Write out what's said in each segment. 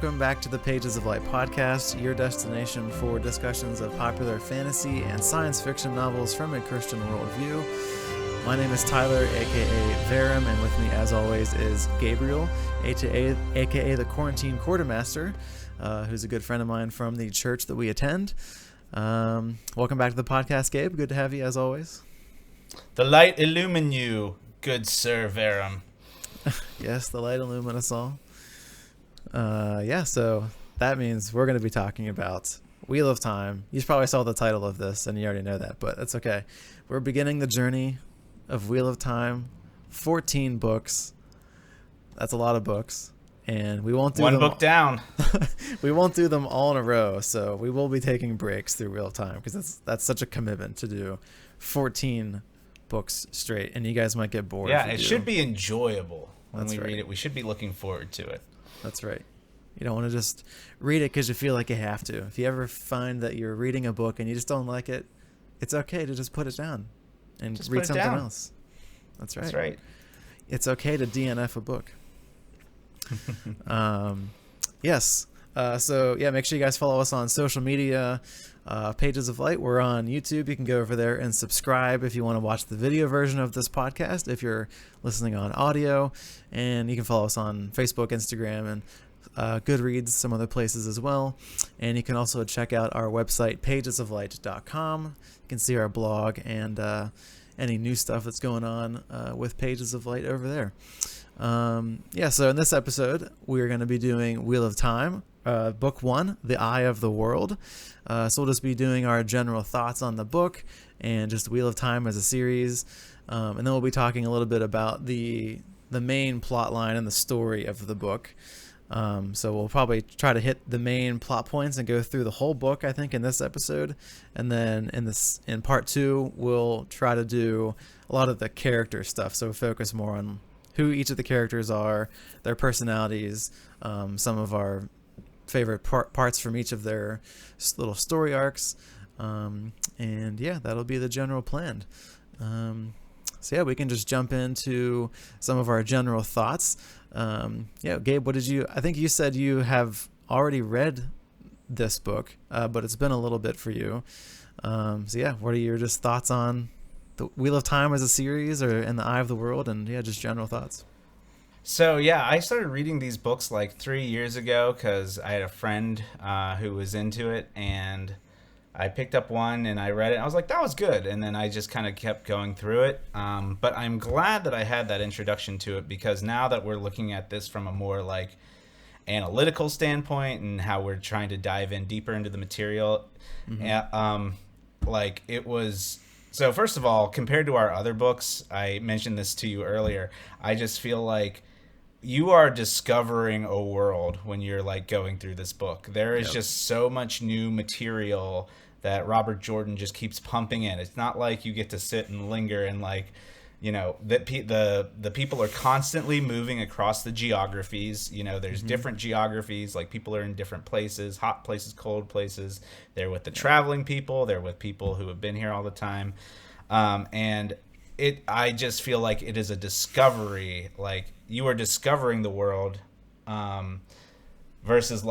welcome back to the Pages of Light podcast, your destination for discussions of popular fantasy and science fiction novels from a Christian worldview. My name is Tyler, aka Verum, and with me, as always, is Gabriel, aka the Quarantine Quartermaster, who's a good friend of mine from the church that we attend. Welcome back to the podcast, Gabe. Good to have you, as always. The light illumine you, good Sir Verum. Yes, the light illumine us all. So that means we're going to be talking about Wheel of Time. You probably saw the title of this, and you already know that, but that's okay. We're beginning the journey of Wheel of Time. 14 books. That's a lot of books, and we won't do one book down. We won't do them all in a row, so we will be taking breaks through Wheel of Time because that's such a commitment to do 14 books straight, and you guys might get bored. Yeah, it should be enjoyable when we read it. We should be looking forward to it. That's right. You don't want to just read it because you feel like you have to. If you ever find that you're reading a book and you just don't like it, it's okay to just put it down and just read something else. That's right. That's right. It's okay to DNF a book. Yes. Make sure you guys follow us on social media, Pages of Light. We're on YouTube. You can go over there and subscribe if you want to watch the video version of this podcast, if you're listening on audio. And you can follow us on Facebook, Instagram, and Goodreads, some other places as well. And you can also check out our website, pagesoflight.com. You can see our blog and any new stuff that's going on with Pages of Light over there. So in this episode, we're going to be doing Wheel of Time, Book 1, The Eye of the World. So we'll just be doing our general thoughts on the book and just Wheel of Time as a series. And then we'll be talking a little bit about the main plot line and the story of the book. So we'll probably try to hit the main plot points and go through the whole book, I think, in this episode. And then in part 2, we'll try to do a lot of the character stuff. So focus more on who each of the characters are, their personalities, some of our favorite parts from each of their little story arcs. That'll be the general plan. We can just jump into some of our general thoughts. Gabe, I think you said you have already read this book, but it's been a little bit for you. What are your just thoughts on the Wheel of Time as a series or in the Eye of the World, and just general thoughts? So I started reading these books like 3 years ago because I had a friend who was into it, and I picked up one and I read it. And I was like, that was good. And then I just kind of kept going through it. But I'm glad that I had that introduction to it, because now that we're looking at this from a more like analytical standpoint and how we're trying to dive in deeper into the material, it was... So first of all, compared to our other books, I mentioned this to you earlier, I just feel like you are discovering a world when you're like going through this book. There is just so much new material that Robert Jordan just keeps pumping in. It's not like you get to sit and linger and the people are constantly moving across the geographies. There's different geographies, like people are in different places, hot places, cold places. They're with the traveling people. They're with people who have been here all the time. I just feel like it is a discovery. Like you are discovering the world, versus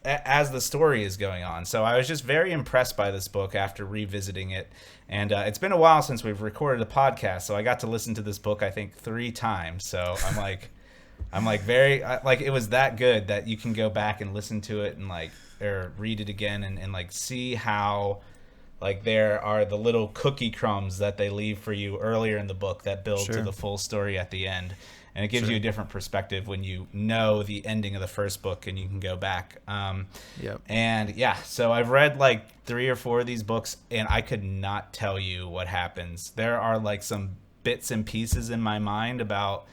as the story is going on. So I was just very impressed by this book after revisiting it. And it's been a while since we've recorded a podcast, so I got to listen to this book, I think, 3 times. So it was that good that you can go back and listen to it and or read it again and see how there are the little cookie crumbs that they leave for you earlier in the book that build to the full story at the end. And it gives you a different perspective when you know the ending of the first book and you can go back. So I've read 3 or 4 of these books, and I could not tell you what happens. There are some bits and pieces in my mind about,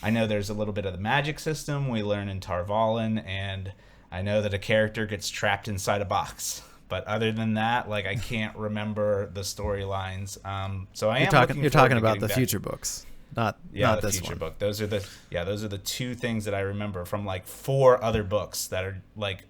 I know there's a little bit of the magic system we learn in Tarvalin, and I know that a character gets trapped inside a box. But other than that, I can't remember the storylines. You're talking about the future books. Not the this future one. book. Those are the 2 things that I remember from 4 other books that are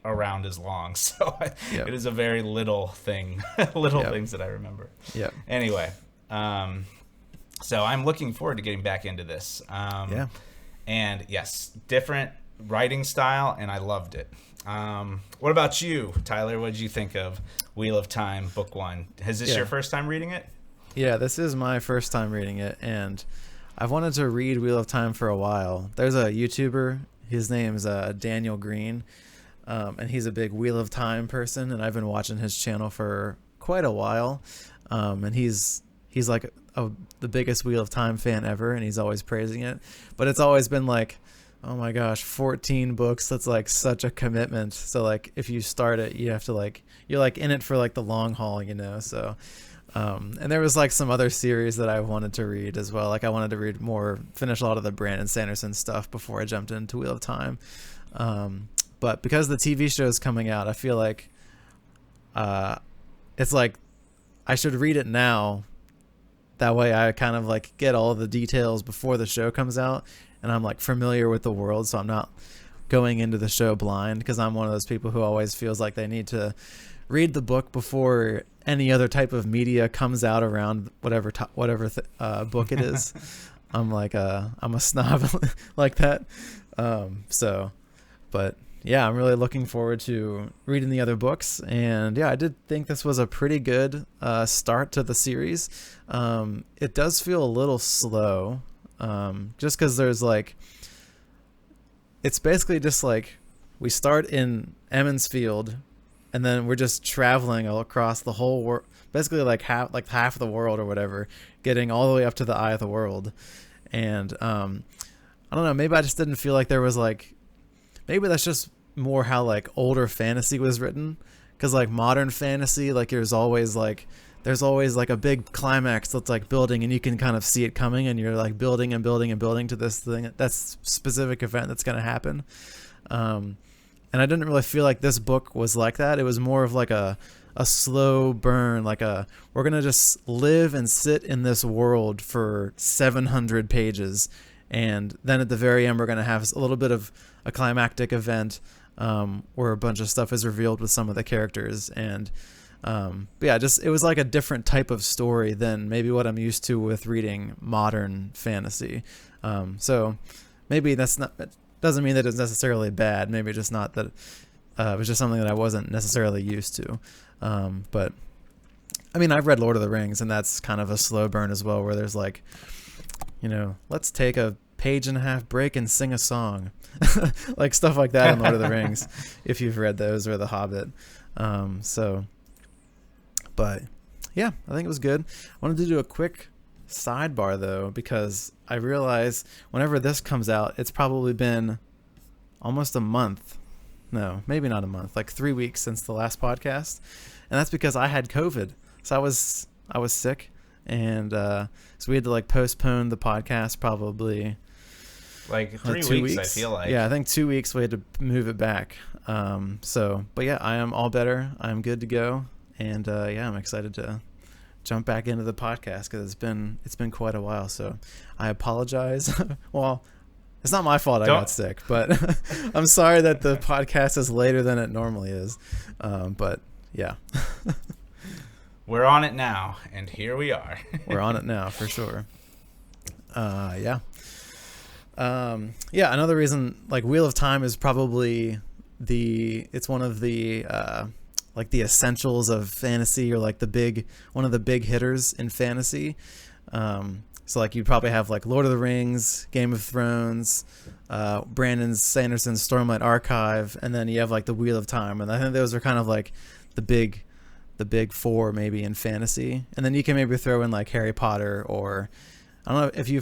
around as long. So it is a very little thing, things that I remember. Yeah. Anyway, so I'm looking forward to getting back into this. And yes, different writing style, and I loved it. What about you, Tyler? What did you think of Wheel of Time, Book 1? Is this your first time reading it? Yeah, this is my first time reading it, and I've wanted to read Wheel of Time for a while. There's a YouTuber, his name's Daniel Green, and he's a big Wheel of Time person, and I've been watching his channel for quite a while, and he's like the biggest Wheel of Time fan ever, and he's always praising it. But it's always been like, oh my gosh, 14 books, that's like such a commitment. So like if you start it, you have to like, you're like in it for like the long haul, you know. So and there was like some other series that I wanted to read as well. Like I wanted to read more, finish a lot of the Brandon Sanderson stuff before I jumped into Wheel of Time. But because the TV show is coming out, I feel like it's like I should read it now. That way I kind of like get all of the details before the show comes out, and I'm like familiar with the world, so I'm not going into the show blind, because I'm one of those people who always feels like they need to read the book before any other type of media comes out around whatever book it is. I'm like I'm a snob like that. But yeah, I'm really looking forward to reading the other books. And yeah, I did think this was a pretty good start to the series. It does feel a little slow, just because there's like, it's basically just like we start in Emond's Field, and then we're just traveling all across the whole world, basically like half of the world or whatever, getting all the way up to the Eye of the World. And I don't know, maybe I just didn't feel like there was like, maybe that's just more how like older fantasy was written, because like modern fantasy, like there's always like a big climax that's like building, and you can kind of see it coming, and you're like building and building and building to this thing, that's specific event that's going to happen. And I didn't really feel like this book was like that. It was more of like a slow burn, like we're going to just live and sit in this world for 700 pages. And then at the very end, we're going to have a little bit of a climactic event where a bunch of stuff is revealed with some of the characters. And but yeah, it was like a different type of story than maybe what I'm used to with reading modern fantasy. So maybe that doesn't mean that it's necessarily bad. Maybe just not that it was just something that I wasn't necessarily used to. But I mean, I've read Lord of the Rings, and that's kind of a slow burn as well, where there's like, you know, let's take a page-and-a-half break and sing a song. Like stuff like that in Lord of the Rings, if you've read those, or The Hobbit. But yeah, I think it was good. I wanted to do a quick sidebar though, because I realize whenever this comes out, it's probably been almost a month. No, maybe not a month, like 3 weeks since the last podcast. And that's because I had COVID. So I was sick, and so we had to like postpone the podcast probably like 3 weeks, I feel like. Yeah, I think 2 weeks we had to move it back. But yeah, I am all better. I'm good to go. And yeah, I'm excited to jump back into the podcast, because it's been quite a while. So I apologize. Well, it's not my fault I got sick, but I'm sorry that the podcast is later than it normally is. But yeah. We're on it now, and here we are. We're on it now, for sure. Yeah. Yeah, another reason, like, Wheel of Time is probably it's one of the like the essentials of fantasy, or like one of the big hitters in fantasy. So like you probably have like Lord of the Rings, Game of Thrones, Brandon Sanderson's Stormlight Archive, and then you have like the Wheel of Time. And I think those are kind of like the big four maybe in fantasy. And then you can maybe throw in like Harry Potter, or I don't know if have you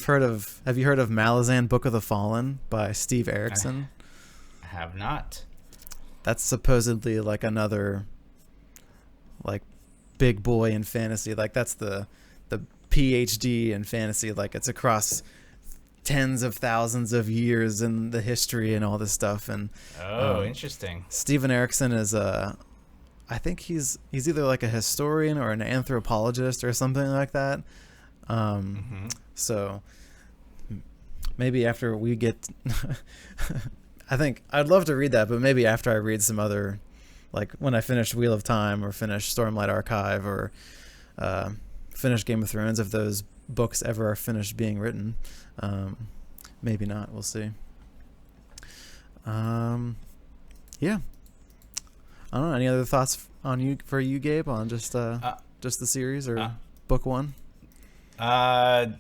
heard of Malazan Book of the Fallen by Steve Erickson? I have not. That's supposedly like another like big boy in fantasy. Like that's the PhD in fantasy. Like it's across tens of thousands of years in the history and all this stuff. And interesting. Steven Erickson is I think he's either like a historian or an anthropologist or something like that. So maybe after we get I think I'd love to read that, but maybe after I read some other, like when I finish Wheel of Time or finish Stormlight Archive or finish Game of Thrones, if those books ever are finished being written. Maybe not, we'll see. Yeah. I don't know. Any other thoughts on you, Gabe, on just the series or book one? Yeah,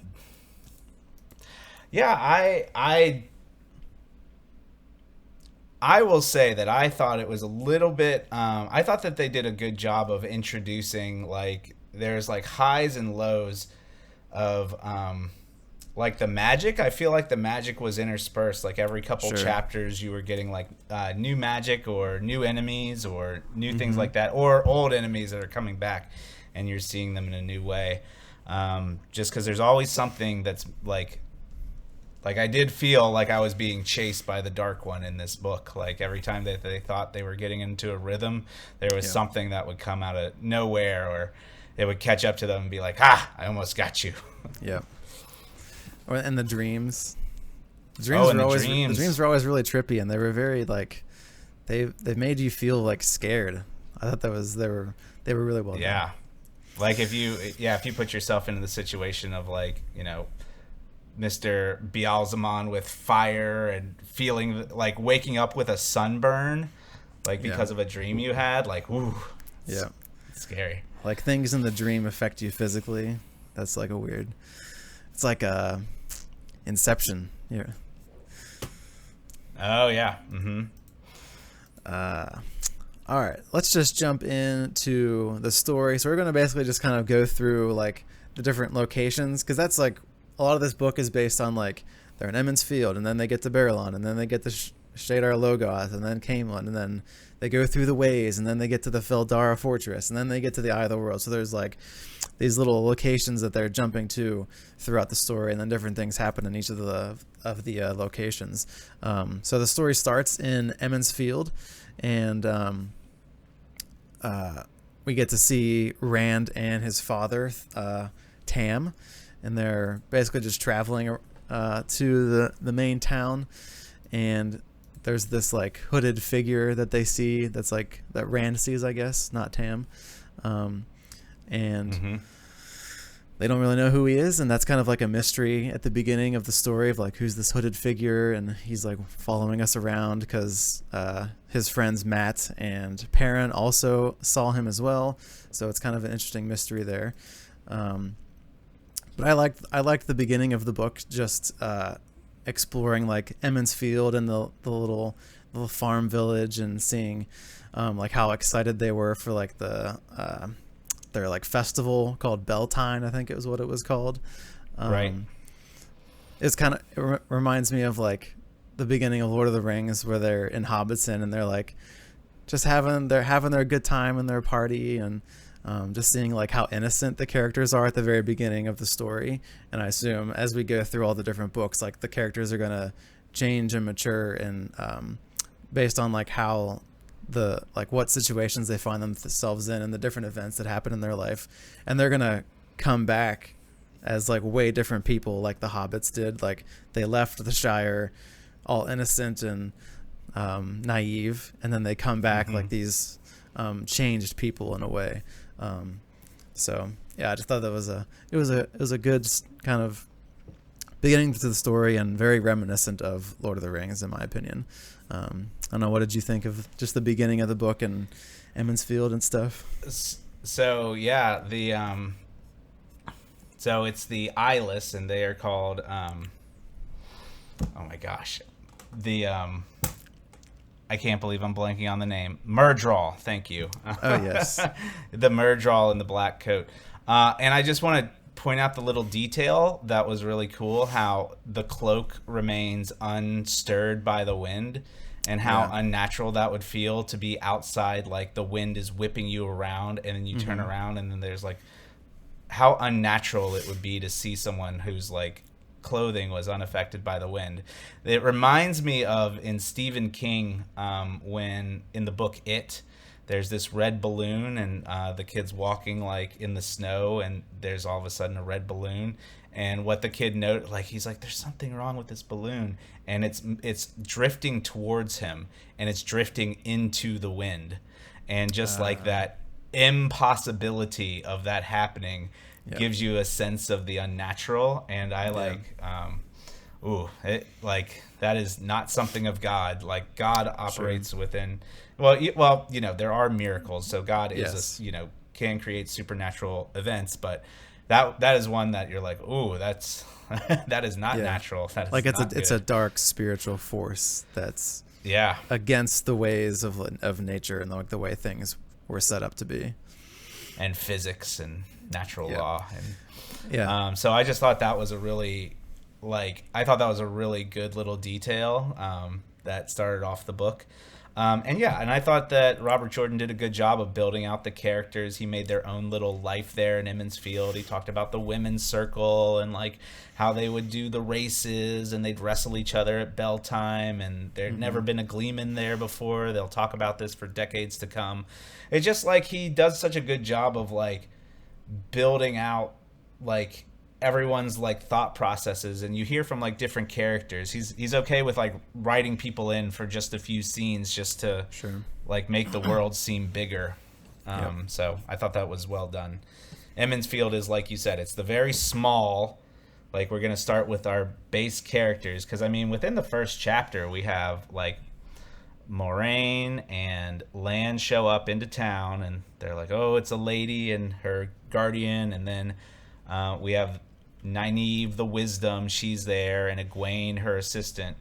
I will say that I thought it was a little bit. I thought that they did a good job of introducing, like, there's like highs and lows of like the magic. I feel like the magic was interspersed. Like every couple chapters, you were getting like new magic or new enemies or new things like that, or old enemies that are coming back, and you're seeing them in a new way. Just because there's always something that's like I did feel like I was being chased by the Dark One in this book. Like every time that they thought they were getting into a rhythm, there was something that would come out of nowhere, or it would catch up to them and be like, I almost got you. Yeah. And the dreams. The dreams were always really trippy, and they were very like they made you feel like scared. I thought they were really well done. Yeah. Like if you put yourself into the situation of like, Mr. Beelzemon with fire and feeling like waking up with a sunburn, like because of a dream you had, like, ooh, it's scary. Like things in the dream affect you physically. That's like it's like a Inception. Yeah. Oh yeah. Mm-hmm. All right, let's just jump into the story. So we're going to basically just kind of go through like the different locations, because that's like a lot of this book is based on like they're in Emond's Field, and then they get to Barillon, and then they get to Shadar Logoth, and then Camelot, and then they go through the ways, and then they get to the Feldara Fortress, and then they get to the Eye of the World. So there's like these little locations that they're jumping to throughout the story, and then different things happen in each of the locations. So the story starts in Emond's Field, and we get to see Rand and his father, Tam, and they're basically just traveling to the main town, and there's this like hooded figure that they see that's like that Rand sees, I guess, not Tam, and they don't really know who he is, and that's kind of like a mystery at the beginning of the story of like who's this hooded figure, and he's like following us around because his friends Matt and Perrin also saw him as well, so it's kind of an interesting mystery there. But I liked the beginning of the book, just exploring like Emond's Field and the little farm village, and seeing like how excited they were for like their like festival called Beltane, I think it was what it was called. Right. It reminds me of like the beginning of Lord of the Rings, where they're in Hobbiton and they're like just having their good time in their party, and just seeing like how innocent the characters are at the very beginning of the story. And I assume as we go through all the different books, like the characters are gonna change and mature, and based on like how what situations they find themselves in and the different events that happen in their life, and they're gonna come back as like way different people, like the hobbits did. Like they left the Shire all innocent and naive, and then they come back like these changed people in a way. So yeah, I just thought that it was a good kind of beginning to the story, and very reminiscent of Lord of the Rings, in my opinion. I don't know, what did you think of just the beginning of the book and Emond's Field and stuff? So yeah, so it's the Eyeless, and they are called oh my gosh, I can't believe I'm blanking on the name. Murdral, thank you. Oh yes. The Murdral in the black coat. And I just want to point out the little detail that was really cool, how the cloak remains unstirred by the wind, and how unnatural that would feel to be outside, like the wind is whipping you around, and then you turn around, and then there's like how unnatural it would be to see someone whose like clothing was unaffected by the wind. It reminds me of in Stephen King, when in the book It, there's this red balloon, and the kid's walking like in the snow, and there's all of a sudden a red balloon, and what the kid he's like, there's something wrong with this balloon, and it's drifting towards him, and it's drifting into the wind, and just like that impossibility of that happening gives you a sense of the unnatural. And I ooh, like that is not something of God. Like God operates within. Well, there are miracles, so God Yes. can create supernatural events, but that is one that you're like, ooh, that's that is not Yeah. natural. That Like is not it's a good. dark spiritual force that's Yeah, against the ways of nature and like the way things were set up to be. and physics and natural Yeah. law, and Yeah. so I just thought that was a really I thought that was a really good little detail that started off the book. And I thought that Robert Jordan did a good job of building out the characters. He made their own little life there in Emmons Field. He talked about the women's circle and like how they would do the races and they'd wrestle each other at bell time, and there'd never been a Gleeman there before. They'll talk about this for decades to come. It's just like he does such a good job of like building out like everyone's like thought processes, and you hear from like different characters. He's okay with like writing people in for just a few scenes just to Sure. like make the world seem bigger. Yep. So I thought that was well done. Emmons Field is, like you said, it's the very small, like we're gonna start with our base characters, because I mean within the first chapter we have like Moraine and Lan show up into town, and they're like, oh, it's a lady and her guardian. And then we have Nynaeve the Wisdom, she's there, and Egwene, her assistant.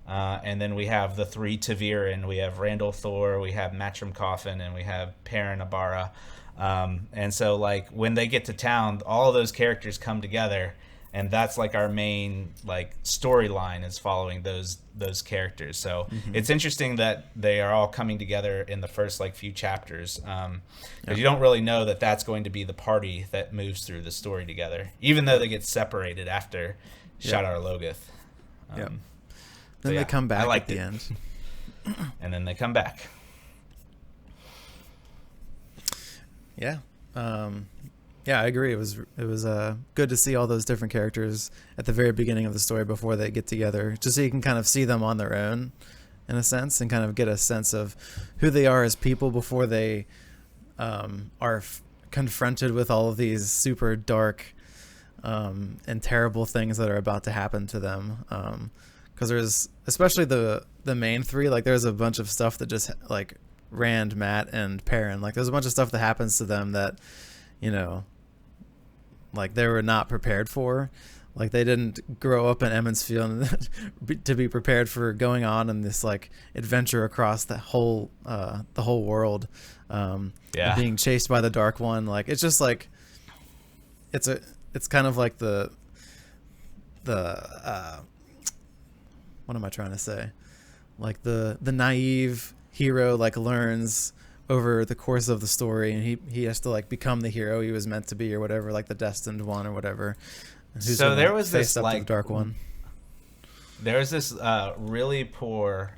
And then we have the three Taviran. We have Randall Thor, we have Matrim Coffin, and we have Perrin Abara. And so, like, when they get to town, all of those characters come together, and that's like our main like storyline is following those characters. So it's interesting that they are all coming together in the first like few chapters, because you don't really know that that's going to be the party that moves through the story together, even though they get separated after Shadar Logoth. Yeah. Then they come back at the end. And then they come back. Yeah. Yeah, I agree. It was good to see all those different characters at the very beginning of the story before they get together, just so you can kind of see them on their own, in a sense, and kind of get a sense of who they are as people before they are confronted with all of these super dark and terrible things that are about to happen to them. Because there's, especially the main three, like there's a bunch of stuff that just like Rand, Matt, and Perrin, like there's a bunch of stuff that happens to them that, like they were not prepared for. Like they didn't grow up in Emmons Field to be prepared for going on in this like adventure across the whole world, and being chased by the Dark One. Like it's just like it's kind of like the what am I trying to say? Like the naive hero like learns over the course of the story, and he has to like become the hero he was meant to be, or whatever, like the destined one or whatever. So there was this like the Dark One. There was this really poor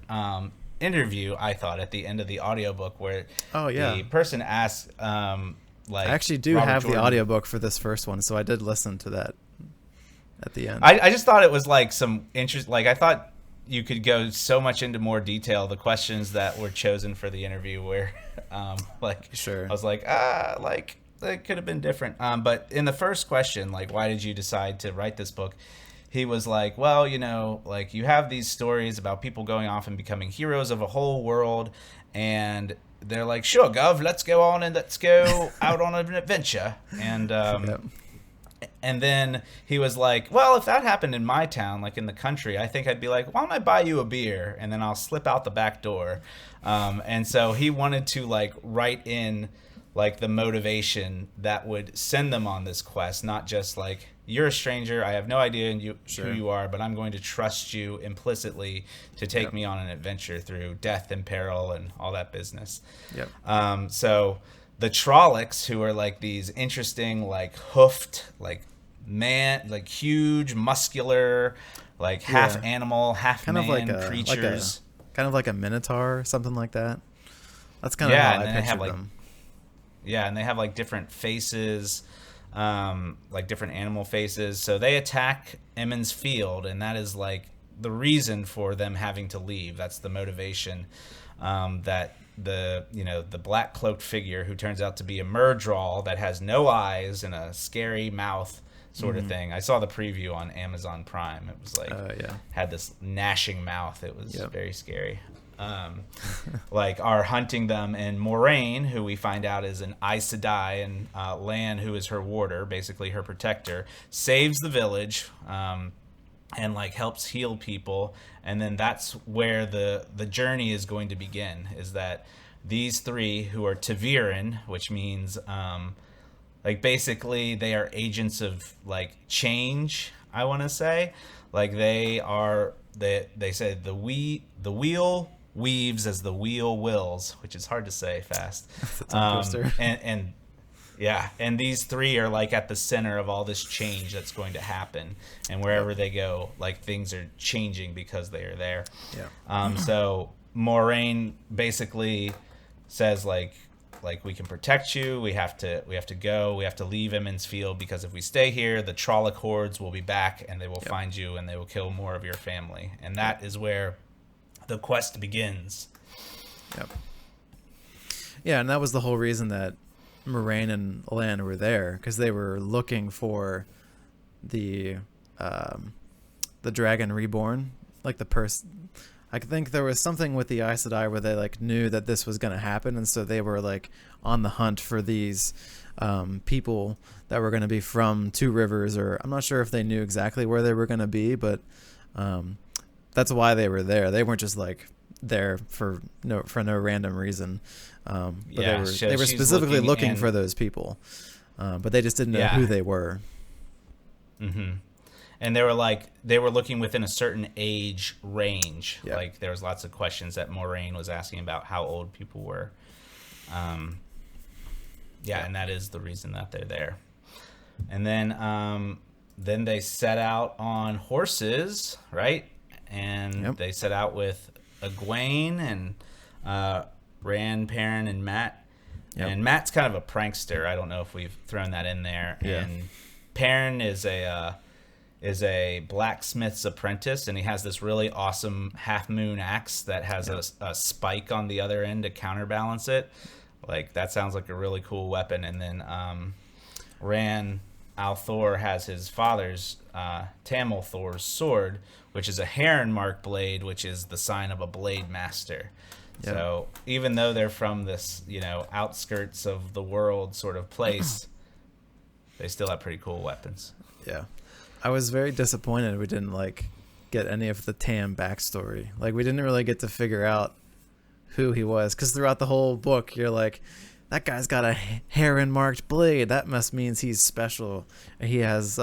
interview, I thought, at the end of the audiobook where the person asked like, I actually do Robert have Jordan. the audiobook for this first one, so I did listen to that at the end. I just thought it was like some interest. Like I thought you could go so much into more detail. The questions that were chosen for the interview where like Sure. I was like like that could have been different. But in the first question, like, why did you decide to write this book? He was like, well, like you have these stories about people going off and becoming heroes of a whole world, and they're like, sure, Gov, let's go on and let's go out on an adventure. And and then he was like, well, if that happened in my town, like in the country, I think I'd be like, why don't I buy you a beer and then I'll slip out the back door. And so he wanted to like write in like the motivation that would send them on this quest, not just like, you're a stranger, I have no idea who you are, but I'm going to trust you implicitly to take me on an adventure through death and peril and all that business. So the Trollocks, who are like these interesting, like hoofed, like like huge, muscular, like half animal, half kind man of like creatures. Kind of like a minotaur or something like that. That's kind of how I pictured them. Yeah, and they have like different faces, like different animal faces. So they attack Emmons Field, and that is like the reason for them having to leave. That's the motivation, that the black cloaked figure, who turns out to be a Murdral that has no eyes and a scary mouth, sort of thing. I saw the preview on Amazon Prime. It was like had this gnashing mouth. It was very scary. Like are hunting them, and Moraine, who we find out is an Aes Sedai, and Lan, who is her warder, basically her protector, saves the village and like helps heal people. And then that's where the journey is going to begin, is that these three, who are Taviran, which means like basically they are agents of like change, I want to say. Like they say the wheel weaves as the wheel wills, which is hard to say fast. And these three are like at the center of all this change that's going to happen, and wherever they go, like things are changing because they are there. So Moraine basically says like we can protect you. We have to leave Emond's Field, because if we stay here, the Trolloc hordes will be back and they will find you and they will kill more of your family. And that is where the quest begins. Yeah, and that was the whole reason that Moraine and Lan were there, because they were looking for the Dragon Reborn, like the person. I think there was something with the Aes Sedai where they like knew that this was going to happen, and so they were like on the hunt for these people that were going to be from Two Rivers, or I'm not sure if they knew exactly where they were going to be, but that's why they were there. They weren't just like there for no random reason. But they were specifically looking for those people, but they just didn't know who they were. And they were looking within a certain age range. Like there was lots of questions that Moraine was asking about how old people were. And that is the reason that they're there. And then they set out on horses, right? And they set out with Egwene and Rand, Perrin, and Mat. And Mat's kind of a prankster. I don't know if we've thrown that in there. And Perrin is a blacksmith's apprentice, and he has this really awesome half moon axe that has a spike on the other end to counterbalance it. Like that sounds like a really cool weapon. And then Ran al'Thor has his father's Tamil Thor's sword, which is a heron mark blade, which is the sign of a blade master. So even though they're from this, outskirts of the world sort of place, they still have pretty cool weapons. I was very disappointed we didn't like get any of the Tam backstory. Like we didn't really get to figure out who he was, because throughout the whole book you're like, that guy's got a heron marked blade, that must means he's special, and he has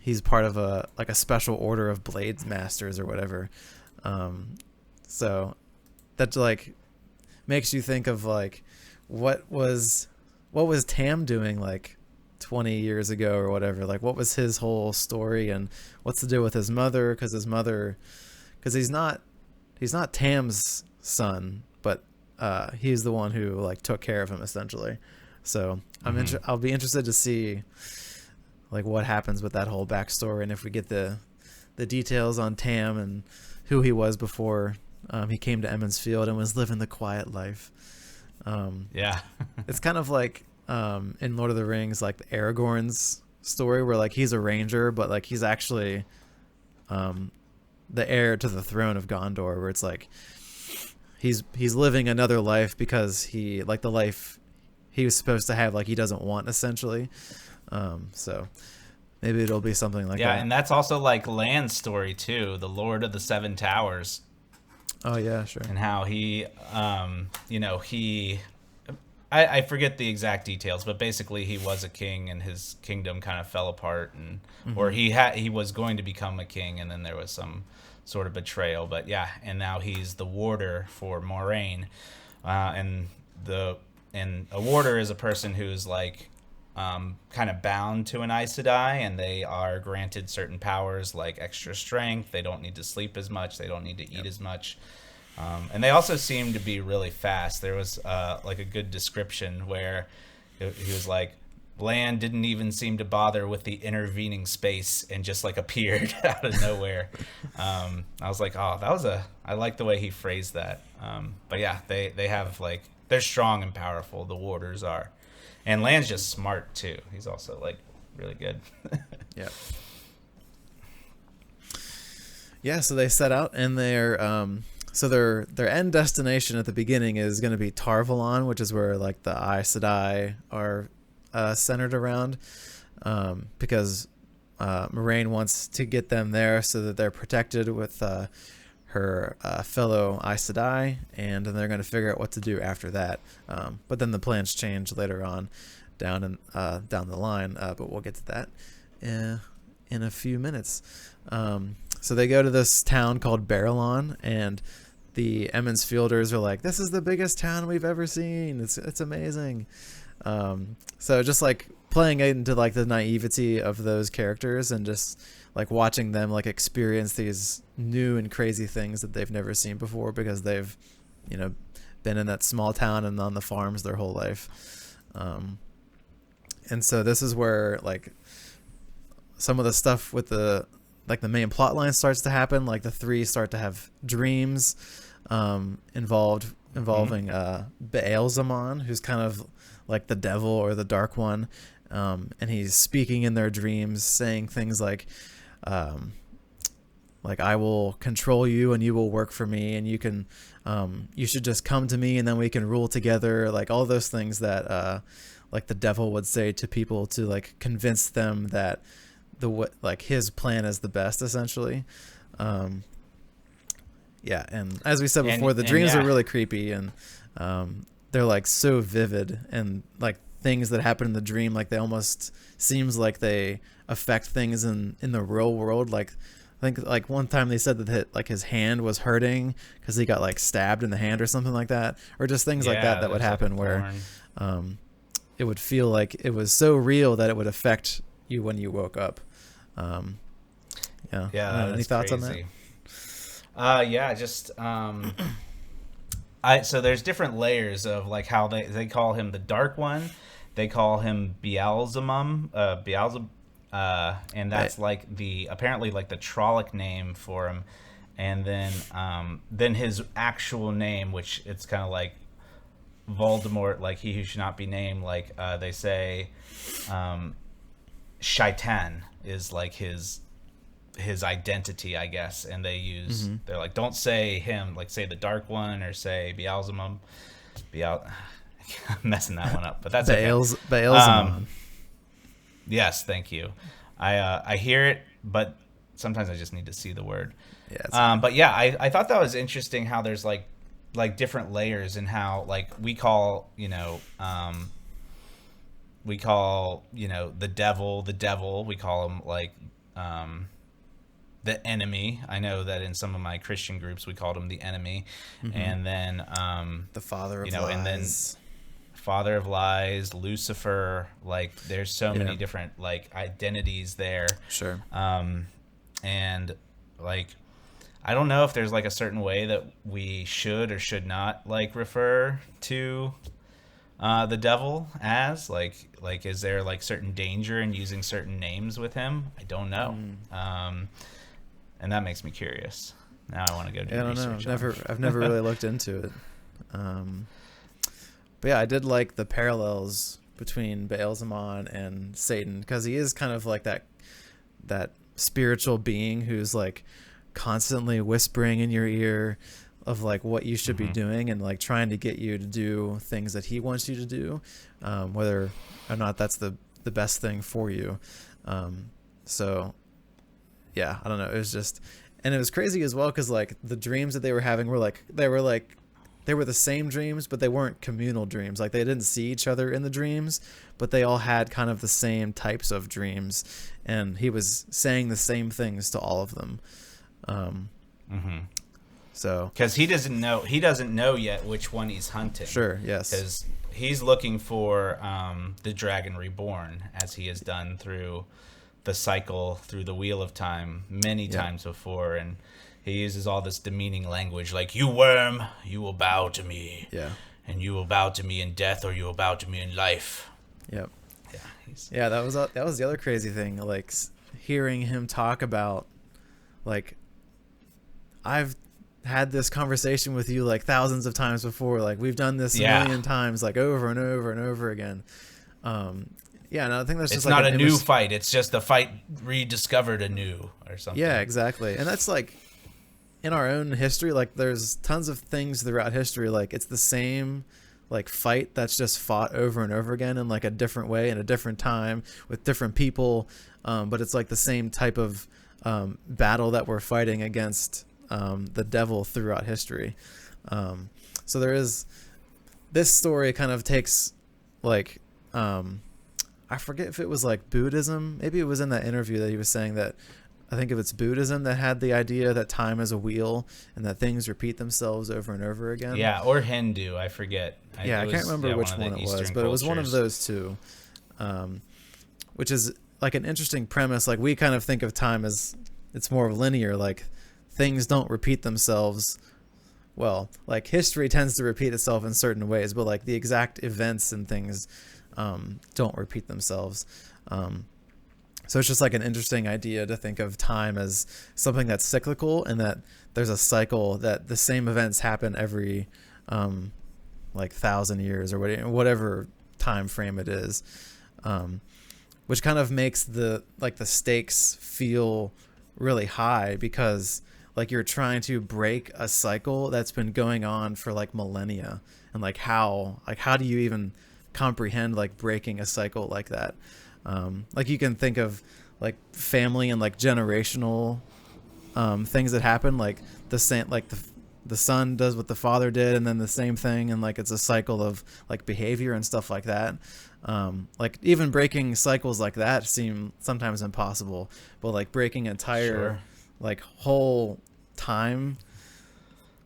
he's part of a special order of blades masters or whatever. So that like makes you think of like what was Tam doing like 20 years ago or whatever. Like what was his whole story, and what's the deal with his mother, because he's not Tam's son, but he's the one who like took care of him essentially. So I'll be interested to see like what happens with that whole backstory, and if we get the details on Tam and who he was before he came to Emond's Field and was living the quiet life. It's kind of like in Lord of the Rings, like the Aragorn's story, where like he's a ranger, but like he's actually the heir to the throne of Gondor, where it's like he's living another life because he like the life he was supposed to have, like he doesn't want essentially. So maybe it'll be something like that. Yeah, and that's also like Lan's story too, the Lord of the Seven Towers. Oh yeah, sure. And how he, I forget the exact details, but basically he was a king and his kingdom kind of fell apart, and or he was going to become a king, and then there was some sort of betrayal. But and now he's the warder for Moraine, and a warder is a person who's like kind of bound to an Aes Sedai, and they are granted certain powers like extra strength. They don't need to sleep as much. They don't need to eat as much. And they also seem to be really fast. There was like a good description where he was like, Lan didn't even seem to bother with the intervening space and just like appeared out of nowhere. I was like, I like the way he phrased that. But yeah, they have like, they're strong and powerful. The warders are. And Lan's just smart too. He's also like really good. Yeah. Yeah, so they set out, and their end destination at the beginning is going to be Tarvalon, which is where like the Aes Sedai are centered around, because Moraine wants to get them there so that they're protected with her fellow Aes Sedai, and then they're going to figure out what to do after that. But then the plans change later on down the line, but we'll get to that in a few minutes. So they go to this town called Barillon, and the Emond's fielders are like, "This is the biggest town we've ever seen. It's amazing." So just like playing into like the naivety of those characters, and just like watching them like experience these new and crazy things that they've never seen before, because they've, you know, been in that small town and on the farms their whole life. And so this is where like some of the stuff with the main plot line starts to happen. Like the three start to have dreams involving Baal-Zaman, who's kind of like the devil or the dark one, and he's speaking in their dreams, saying things like I will control you and you will work for me, and you should just come to me and then we can rule together. Like all those things that like the devil would say to people to like convince them that his plan is the best, essentially. Yeah, and as we said before, the dreams are really creepy, and they're like so vivid, and like things that happen in the dream, like they almost seems like they affect things in the real world. Like I think like one time they said that like his hand was hurting because he got like stabbed in the hand or something like that, or just things like that would happen, where it would feel like it was so real that it would affect you when you woke up. Any thoughts crazy on that? So there's different layers of like how they call him the Dark One, they call him Beelzebub, and that's like apparently like the Trolloc name for him, and then his actual name, which it's kind of like Voldemort, like he who should not be named, like they say Shaitan is like his identity, I guess, and they use they're like, don't say him, like say the Dark One or say Beelzebub. I'm messing that one up, but that's Beelzebub. Yes, thank you. I hear it, but sometimes I just need to see the word. Yeah. But yeah, I thought that was interesting how there's like different layers, and how like we call the devil, we call him like the enemy. I know that in some of my Christian groups we called him the enemy, and then the father of lies. And then father of lies, Lucifer. Like there's so many different like identities there. Sure. And like I don't know if there's like a certain way that we should or should not like refer to the devil as like is there like certain danger in using certain names with him? I don't know. And that makes me curious. Now I want to go do research. I've never really looked into it. But yeah, I did like the parallels between Baal-Zaman and Satan, because he is kind of like that spiritual being who's like constantly whispering in your ear of like what you should be doing, and like trying to get you to do things that he wants you to do, whether or not that's the best thing for you. So yeah, I don't know. It was just, and it was crazy as well, because like the dreams that they were having were they were the same dreams, but they weren't communal dreams. Like they didn't see each other in the dreams, but they all had kind of the same types of dreams, and he was saying the same things to all of them. So because he doesn't know yet which one he's hunting. Sure. Yes. Because he's looking for the Dragon Reborn, as he has done through the cycle, through the Wheel of Time many times before, and he uses all this demeaning language like, "You worm, you will bow to me." Yeah. And you will bow to me in death, or you will bow to me in life. Yep. Yeah. That was the other crazy thing. Like hearing him talk about, like, I've had this conversation with you like thousands of times before. Like we've done this a million times, like over and over and over again. Yeah, no, I think that's It's just like not an a new image. fight. It's just a fight rediscovered anew or something. Yeah, exactly. And that's like in our own history, like there's tons of things throughout history, like it's the same like fight that's just fought over and over again in like a different way in a different time with different people, but it's like the same type of battle that we're fighting against the devil throughout history. So there is this story kind of takes like I forget if it was like Buddhism, maybe it was in that interview that he was saying that I think if it's Buddhism that had the idea that time is a wheel and that things repeat themselves over and over again. Yeah, or Hindu, I forget. I can't remember which one it was, but it was one of those two, which is like an interesting premise. Like we kind of think of time as it's more linear, like things don't repeat themselves. Well, like history tends to repeat itself in certain ways, but like the exact events and things don't repeat themselves. So it's just like an interesting idea to think of time as something that's cyclical and that there's a cycle that the same events happen every like 1,000 years or whatever time frame it is, which kind of makes the stakes feel really high because like you're trying to break a cycle that's been going on for like millennia, and like how do you even comprehend like breaking a cycle like that? Like you can think of like family and like generational things that happen, like the same, like the son does what the father did and then the same thing, and like it's a cycle of like behavior and stuff like that. Like even breaking cycles like that seem sometimes impossible, but like breaking entire like whole time,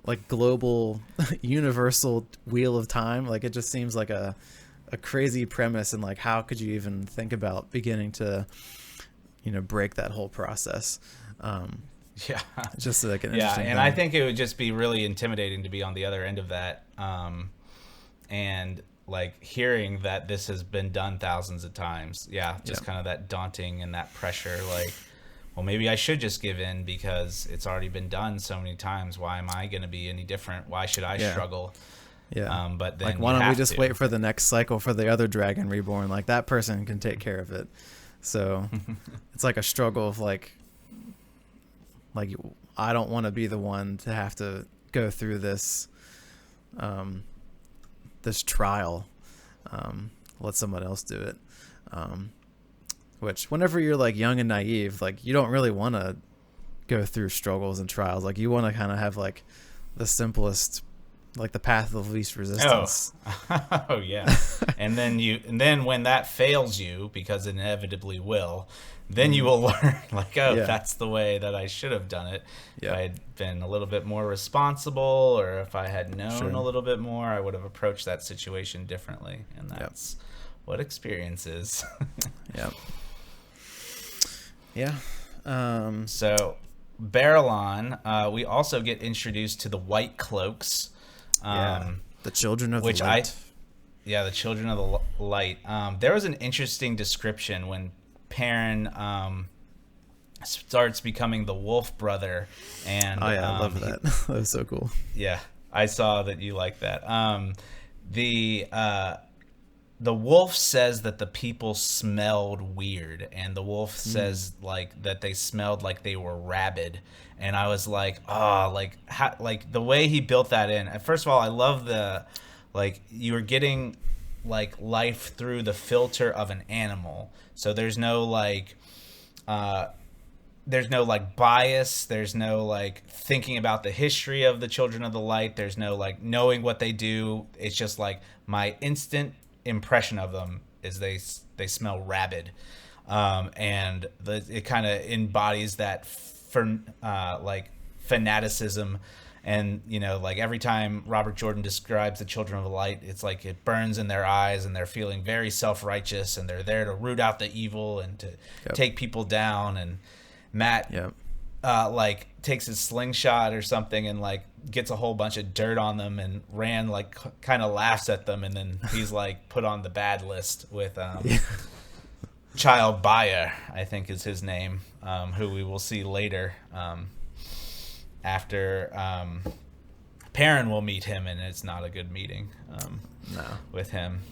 like global universal wheel of time, like it just seems like a crazy premise, and like how could you even think about beginning to break that whole process? Yeah, just like an interesting and thing. I think it would just be really intimidating to be on the other end of that, and like hearing that this has been done thousands of times. Kind of that daunting and that pressure, like, well, maybe I should just give in because it's already been done so many times. Why am I going to be any different? Why should I struggle? Yeah. But then like, why don't we just wait for the next cycle for the other dragon reborn? Like that person can take care of it. So it's like a struggle of like I don't want to be the one to have to go through this, this trial. Let someone else do it. Which whenever you're like young and naive, like you don't really want to go through struggles and trials. Like you want to kind of have like the simplest, like the path of least resistance. Oh yeah. and then when that fails you, because it inevitably will, then you will learn like, that's the way that I should have done it. If I had been a little bit more responsible, or if I had known a little bit more, I would have approached that situation differently. And that's what experience is. Yeah. So Barrelon, we also get introduced to the White Cloaks. The children of the light. The children of the light. There was an interesting description when Perrin starts becoming the Wolf Brother, and I love that. That was so cool. Yeah, I saw that you like that. The wolf says that the people smelled weird, and the wolf says like that they smelled like they were rabid. And I was like, how, like the way he built that in. And first of all, I love the, like, you were getting like life through the filter of an animal. So there's no like bias. There's no like thinking about the history of the Children of the Light. There's no like knowing what they do. It's just like my instant impression of them is they smell rabid, and it kind of embodies that for like fanaticism. And like every time Robert Jordan describes the Children of the Light, it's like it burns in their eyes, and they're feeling very self-righteous, and they're there to root out the evil and to take people down. And Matt like takes his slingshot or something and like gets a whole bunch of dirt on them, and Rand like kind of laughs at them, and then he's like put on the bad list with Child Bayer, I think is his name, who we will see later, after Perrin will meet him, and it's not a good meeting with him.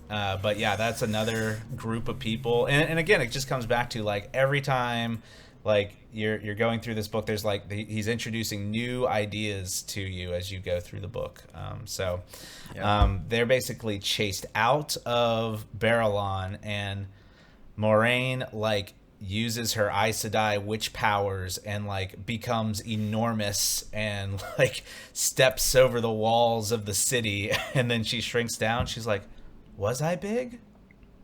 But yeah, that's another group of people, and again, it just comes back to like every time, like you're going through this book, there's like he's introducing new ideas to you as you go through the book. They're basically chased out of Barrelon, and Moraine like uses her Aes Sedai witch powers and like becomes enormous and like steps over the walls of the city, and then she shrinks down. She's like, was I big?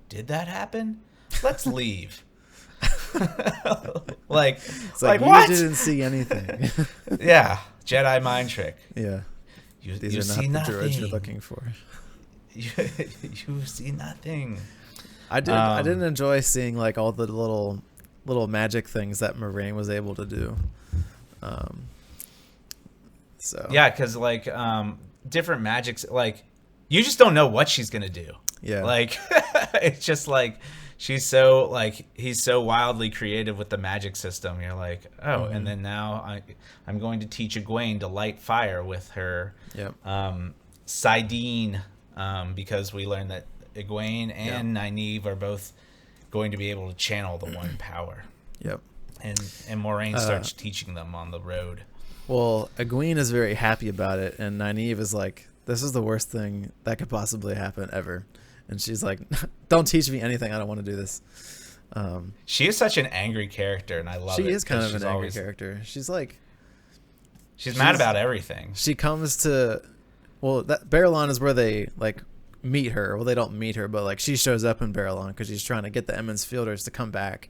Did that happen? Let's leave. like It's like you what? didn't see anything. Yeah, Jedi mind trick. Yeah. You These are see not the droids nothing. you're looking for. You see nothing. I didn't enjoy seeing like all the little magic things that Moraine was able to do. So Yeah, because like different magics, like you just don't know what she's gonna do. yeah, Like it's just like he's so wildly creative with the magic system. You're like, oh, and then now I'm going to teach Egwene to light fire with her yep, Sidene, because we learned that Egwene and Nynaeve are both going to be able to channel the one power. yep. And Moraine starts teaching them on the road. Well, Egwene is very happy about it, and Nynaeve is like, "This is the worst thing that could possibly happen ever," and she's like, "Don't teach me anything. I don't want to do this." She is such an angry character, and I love it. She is kind of she's an angry always- character. She's like, She's mad about everything. she comes to, well, that Barrelon is where they like meet her. Well, they don't meet her, but like she shows up in Barrelon because she's trying to get the Emond's Fielders to come back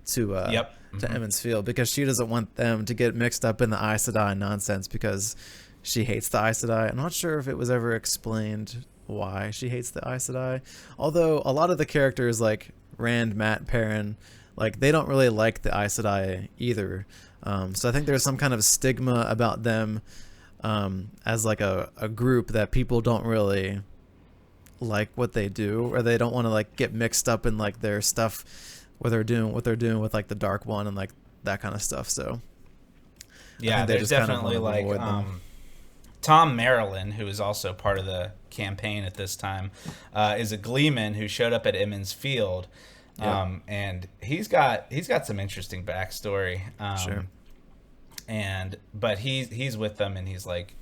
to to Emond's Field, because she doesn't want them to get mixed up in the Aes Sedai nonsense, because she hates the Aes Sedai. I'm not sure if it was ever explained why she hates the Aes Sedai, although a lot of the characters like Rand, Matt, Perrin, like they don't really like the Aes Sedai either. So I think there's some kind of stigma about them as like a group, that people don't really like what they do, or they don't want to like get mixed up in like their stuff, what they're doing with like the Dark One and like that kind of stuff. So Yeah, there's definitely like Tom Marilyn, who is also part of the campaign at this time, is a gleeman who showed up at Emond's Field, and he's got some interesting backstory. Sure. But he's with them, and he's like,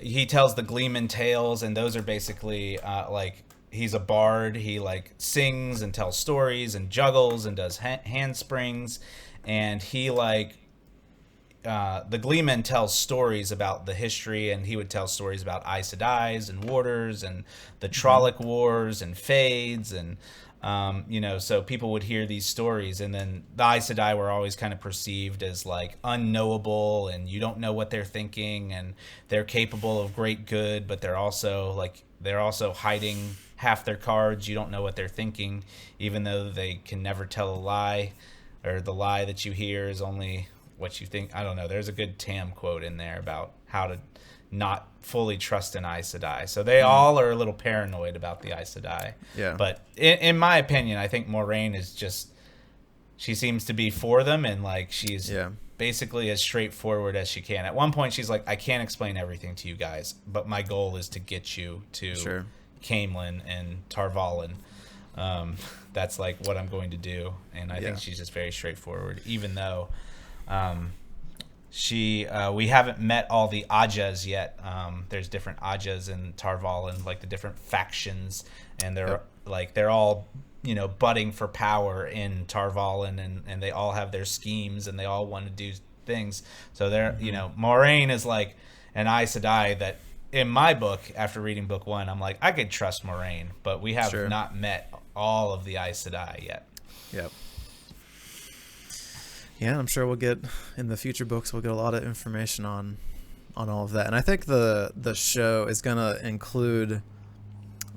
he tells the gleeman tales, and those are basically like, he's a bard. He like sings and tells stories and juggles and does handsprings, and he like the gleeman tells stories about the history, and he would tell stories about Aes Sedais and Warders and the Trolloc Wars and Fades, and so people would hear these stories, and then the Aes Sedai were always kind of perceived as like unknowable, and you don't know what they're thinking, and they're capable of great good, but they're also hiding half their cards. You don't know what they're thinking, even though they can never tell a lie, or the lie that you hear is only what you think. I don't know. There's a good Tam quote in there about how to not fully trust an Aes Sedai. So they all are a little paranoid about the Aes Sedai. Yeah. But in my opinion, I think Moraine is just, she seems to be for them, and like she's basically as straightforward as she can. At one point, she's like, I can't explain everything to you guys, but my goal is to get you to Caemlyn and Tarvalin. That's like what I'm going to do. And I think she's just very straightforward, even though we haven't met all the Ajas yet. There's different Ajas in Tarvalin, like the different factions, and they're all budding for power in Tarvalin, and they all have their schemes, and they all want to do things. So they're Moraine is like an Aes Sedai that, in my book, after reading book 1, I'm like, I could trust Moraine, but we have not met all of the Aes Sedai yet. Yep. Yeah, I'm sure we'll get, in the future books, we'll get a lot of information on all of that. And I think the show is going to include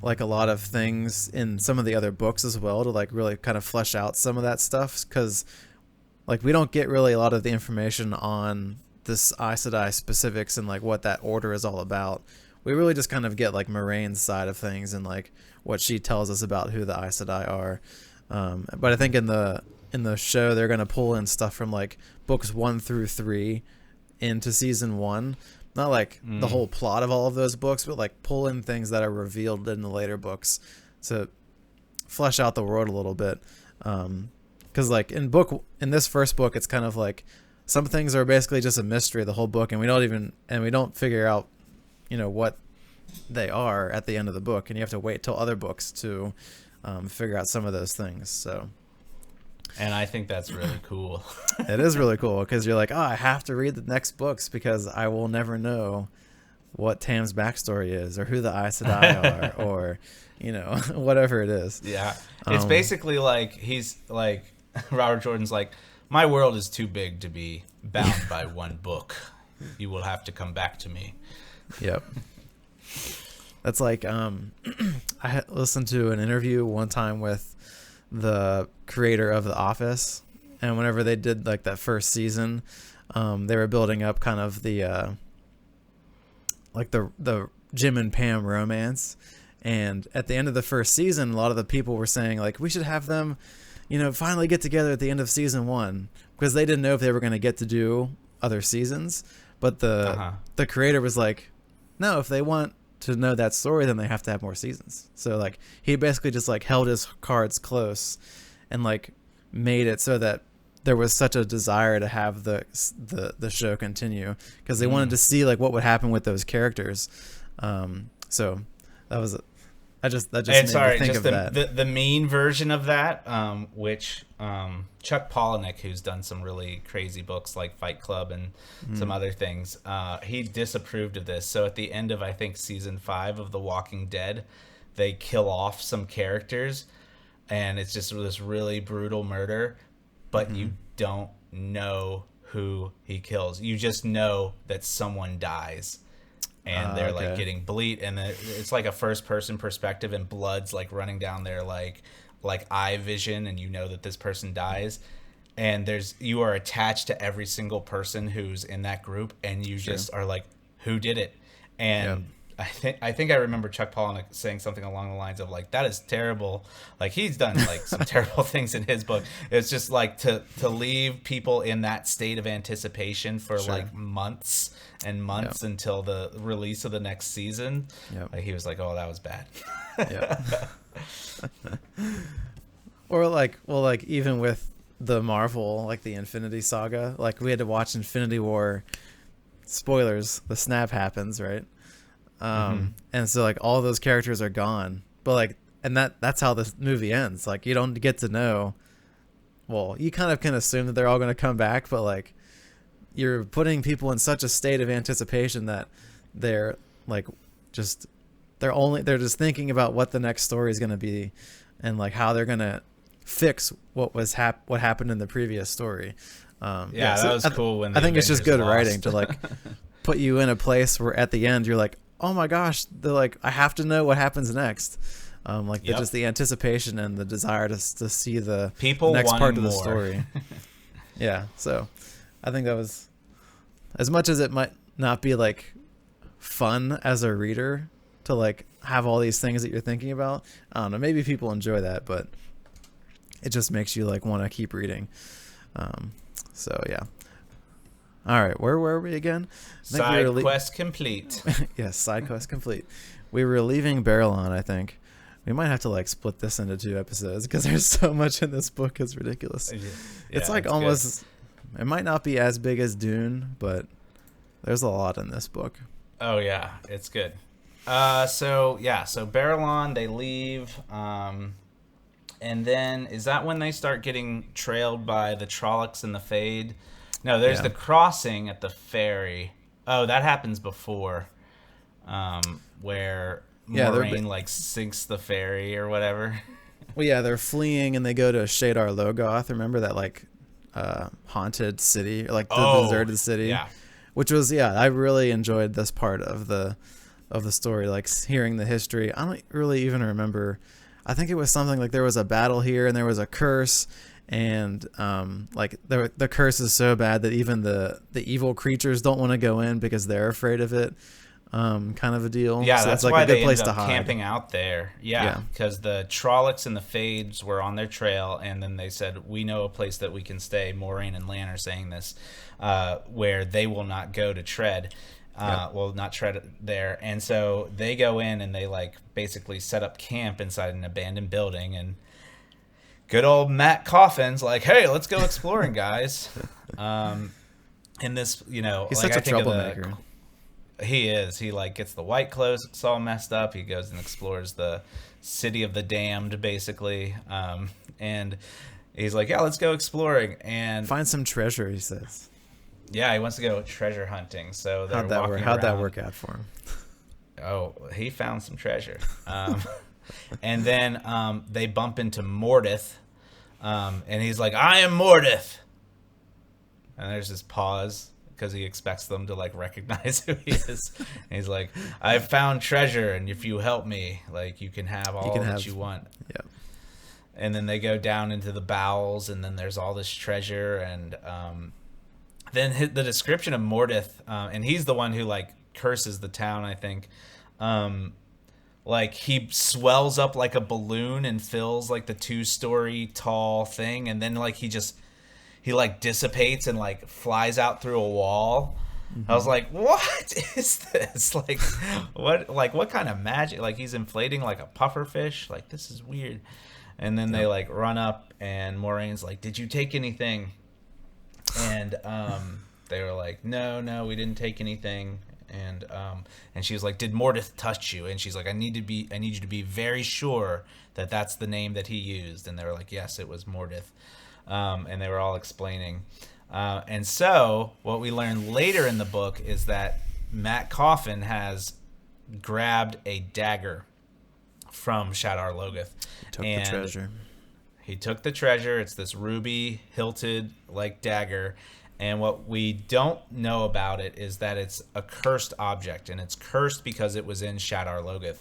like a lot of things in some of the other books as well, to like really kind of flesh out some of that stuff, because like we don't get really a lot of the information on this Aes Sedai specifics and like what that order is all about. We really just kind of get like Moraine's side of things and like what she tells us about who the Aes Sedai are. But I think in the show they're going to pull in stuff from like books 1 through 3 into season 1. Not like the whole plot of all of those books, but like pull in things that are revealed in the later books to flesh out the world a little bit. Because like in this first book, it's kind of like some things are basically just a mystery the whole book, and we don't figure out, what they are at the end of the book, and you have to wait till other books to figure out some of those things. So. And I think that's really cool. It is really cool because you're like, oh, I have to read the next books because I will never know what Tam's backstory is or who the Aes Sedai are or, whatever it is. Yeah. It's basically like he's like Robert Jordan's like, my world is too big to be bound by one book. You will have to come back to me. Yep. That's like I listened to an interview one time with the creator of The Office, and whenever they did like that first season, they were building up kind of the like the Jim and Pam romance, and at the end of the first season, a lot of the people were saying like we should have them finally get together at the end of season 1, because they didn't know if they were going to get to do other seasons, but the creator was like, no, if they want to know that story, then they have to have more seasons. So like he basically just like held his cards close and like made it so that there was such a desire to have the show continue, because they wanted to see like what would happen with those characters. So that was that just made me think of that. The mean version of that, which Chuck Palahniuk, who's done some really crazy books like Fight Club and some other things, he disapproved of this. So at the end of, I think, season 5 of The Walking Dead, they kill off some characters, and it's just this really brutal murder, but you don't know who he kills. You just know that someone dies. And they're like getting bleed, and it's like a first-person perspective, and blood's like running down their like eye vision, and you know that this person dies, and you are attached to every single person who's in that group, and you just are like, who did it? And I think I remember Chuck Palahniuk saying something along the lines of like, that is terrible. Like he's done like some terrible things in his book. It's just like to leave people in that state of anticipation for like months and months until the release of the next season. Like he was like, oh, that was bad. Or like, well, like even with the Marvel, like the Infinity Saga, like we had to watch Infinity War. Spoilers, the snap happens, right? And so like all those characters are gone, but like, and that's how this movie ends. Like you don't get to know, well, you kind of can assume that they're all going to come back, but like you're putting people in such a state of anticipation that they're like they're just thinking about what the next story is going to be and like how they're going to fix what happened in the previous story. So that was cool. When I think it's just good writing to like put you in a place where at the end you're like, oh my gosh, they're like, I have to know what happens next. Just the anticipation and the desire to see the next part of the story. So I think that was, as much as it might not be like fun as a reader to like have all these things that you're thinking about. I don't know, maybe people enjoy that, but it just makes you like want to keep reading. All right, where were we again? Side quest complete. Yes, side quest complete. We were leaving Barrelon, I think. We might have to like split this into 2 episodes because there's so much in this book. It's ridiculous. It's like almost, it might not be as big as Dune, but there's a lot in this book. Oh yeah, it's good. So Barrelon, they leave, and then is that when they start getting trailed by the Trollocks and the Fade? No, there's the crossing at the ferry. Oh, that happens before, where Moraine like sinks the ferry or whatever. Well, yeah, they're fleeing and they go to Shadar Logoth. Remember that like haunted city, like the deserted city? Yeah. Which was I really enjoyed this part of the story, like hearing the history. I don't really even remember. I think it was something like there was a battle here and there was a curse. And like the curse is so bad that even the evil creatures don't want to go in because they're afraid of it, kind of a deal. Yeah, so that's like why a good they place ended to up hide. camping out there. Yeah, because the Trollocks and the Fades were on their trail, and then they said, we know a place that we can stay. Moraine and Lan are saying this, where they will not go to tread. Well, not tread there. And so they go in and they like basically set up camp inside an abandoned building. And good old Matt Coffin's like, hey, let's go exploring, guys. And this, you know, he's like, such a troublemaker. He is. He like gets the White Cloaks all messed up. He goes and explores the city of the damned, basically. And he's like, yeah, let's go exploring and find some treasure, he says. Yeah, he wants to go treasure hunting. So how'd that work out for him? Oh, he found some treasure. And then they bump into Mordith, and he's like, I am Mordith. And there's this pause because he expects them to like recognize who he is. And he's like, I've found treasure, and if you help me, like you can have all that you want. Yeah. And then they go down into the bowels, and then there's all this treasure, and then the description of Mordith, and he's the one who like curses the town, I think. Like he swells up like a balloon and fills like the 2-story tall thing, and then like he like dissipates and like flies out through a wall. I was like, what is this? Like what kind of magic? Like he's inflating like a puffer fish. Like this is weird. And then they like run up, and Moraine's like, did you take anything? And they were like, no, we didn't take anything. And she was like, did Mordith touch you? And she's like, I need you to be very sure that that's the name that he used. And they were like, yes, it was Mordith. And they were all explaining. And so what we learn later in the book is that Matt Coffin has grabbed a dagger from Shadar Logoth. The treasure. He took the treasure. It's this ruby hilted like dagger. And what we don't know about it is that it's a cursed object, and it's cursed because it was in Shadar Logoth.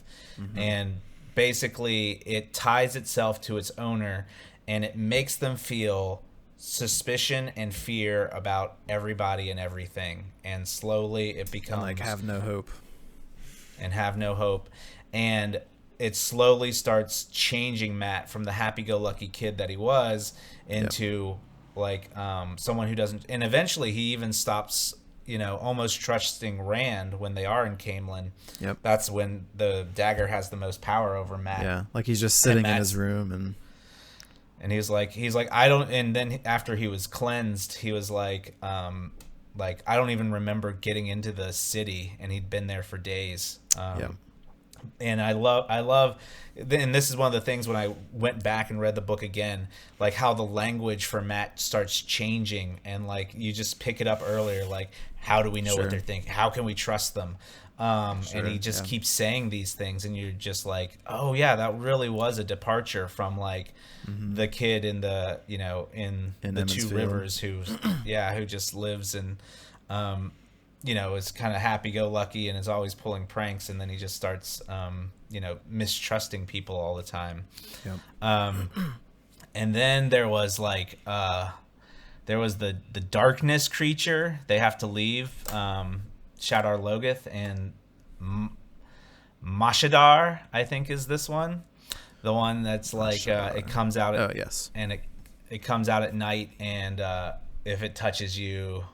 And basically it ties itself to its owner, and it makes them feel suspicion and fear about everybody and everything. And slowly it becomes... like have no hope. And it slowly starts changing Matt from the happy-go-lucky kid that he was into... like someone who doesn't, and eventually he even stops, you know, almost trusting Rand when they are in Camelin. Yep. That's when the dagger has the most power over Matt. Yeah, like he's just sitting in his room and he's like I don't. And then after he was cleansed, he was like I don't even remember getting into the city, and he'd been there for days. And I love, and this is one of the things when I went back and read the book again, like how the language for Matt starts changing, and like you just pick it up earlier, like how do we know what they're thinking? How can we trust them? And he just keeps saying these things, and you're just like, oh yeah, that really was a departure from like the kid in the, you know, in the Two Rivers who just lives in you know, is kind of happy-go-lucky and is always pulling pranks, and then he just starts, you know, mistrusting people all the time. Yep. And then there was like, there was the darkness creature. They have to leave Shadar Logoth, and Mashadar, I think, is this one, the one that's like it comes out. And it comes out at night, and if it touches you.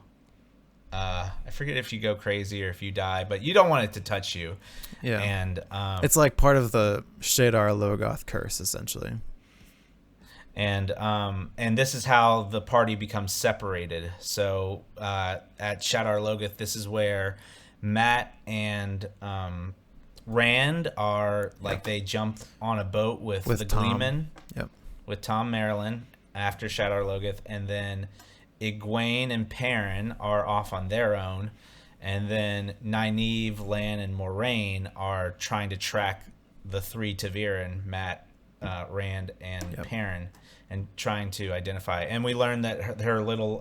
I forget if you go crazy or if you die, but you don't want it to touch you. Yeah. And it's like part of the Shadar Logoth curse, essentially. And this is how the party becomes separated. So at Shadar Logoth, this is where Matt and Rand are like they jump on a boat with the Tom. Gleeman. Yep. With Tom Marilyn after Shadar Logoth, and then Egwene and Perrin are off on their own, and then Nynaeve, Lan, and Moraine are trying to track the three Taviran, Matt, Rand, and Perrin, and trying to identify. And we learned that her little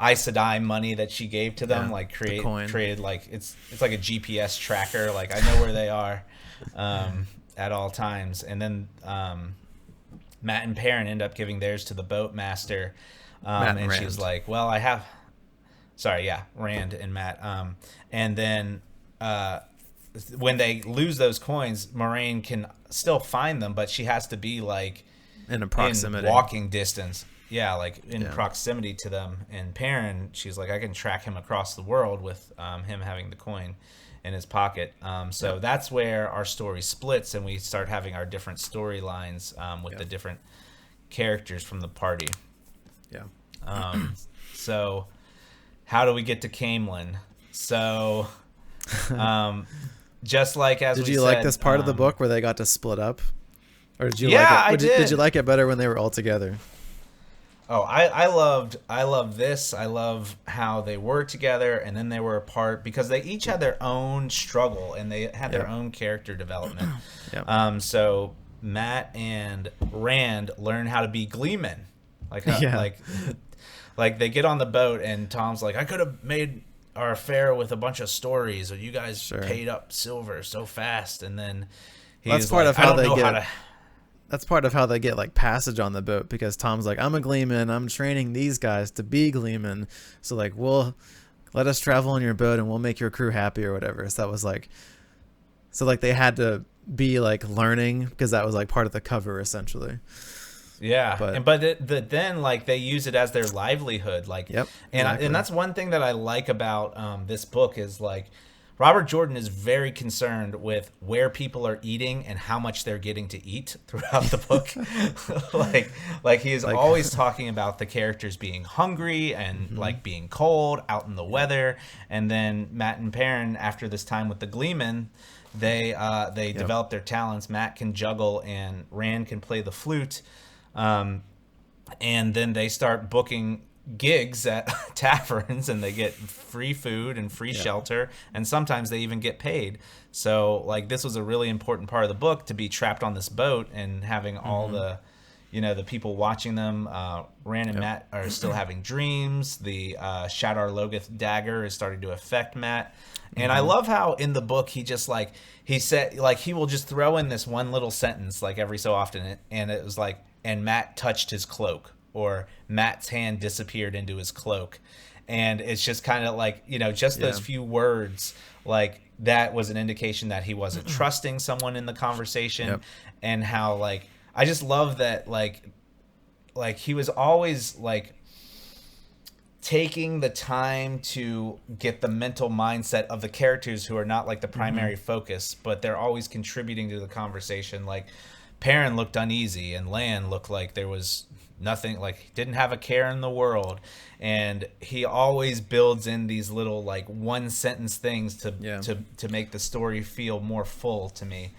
Aes Sedai money that she gave to them, like created like it's like a GPS tracker. Like I know where they are at all times. And then Matt and Perrin end up giving theirs to the boatmaster. And she was like, well, I have... Rand and Matt. And then when they lose those coins, Moraine can still find them, but she has to be like... in walking distance. like in proximity to them. And Perrin, she's like, I can track him across the world with him having the coin in his pocket. So that's where our story splits, and we start having our different storylines with the different characters from the party. So how do we get to Camelin? So just like as did we you said, like this part of the book where they got to split up, or did you did you like it better when they were all together? Oh, I loved this. I love how they were together and then they were apart, because they each had their own struggle and they had their own character development. So Matt and Rand learn how to be gleemen, like they get on the boat and Tom's like, I could have made our affair with a bunch of stories, or you guys paid up silver so fast, and then he's that's part of how they get like passage on the boat, because Tom's like, I'm a gleeman, I'm training these guys to be gleemen, so like we'll let us travel on your boat and we'll make your crew happy or whatever. So that was like, they had to be like learning, because that was like part of the cover essentially. But then like they use it as their livelihood, like and that's one thing that I like about this book is like Robert Jordan is very concerned with where people are eating and how much they're getting to eat throughout the book. like he is always talking about the characters being hungry and like being cold out in the weather. And then Matt and Perrin, after this time with the Gleeman, they develop their talents. Matt can juggle and Rand can play the flute. And then they start booking gigs at taverns, and they get free food and free shelter, and sometimes they even get paid. So like this was a really important part of the book, to be trapped on this boat and having all the the people watching them. Rand and Matt are still having dreams. The Shadar Logoth dagger is starting to affect Matt. And I love how in the book he just like he said, like, he will just throw in this one little sentence like every so often, and it was like, and Matt touched his cloak, or Matt's hand disappeared into his cloak. And it's just kind of like, just those few words, like that was an indication that he wasn't trusting someone in the conversation. And how like, I just love that, like he was always like taking the time to get the mental mindset of the characters who are not like the primary focus, but they're always contributing to the conversation. Like Perrin looked uneasy, and Lan looked like there was nothing, like didn't have a care in the world, and he always builds in these little like one sentence things to make the story feel more full to me.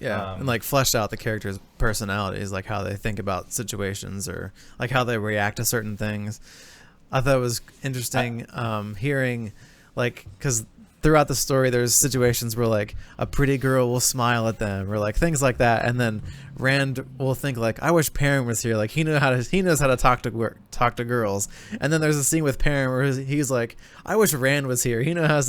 And like fleshed out the characters' personalities, like how they think about situations, or like how they react to certain things. I thought it was interesting hearing, like, because throughout the story there's situations where like a pretty girl will smile at them, or like things like that, and then Rand will think like, I wish Perrin was here, like he knows how to talk to girls. And then there's a scene with Perrin where he's like, I wish Rand was here, he knows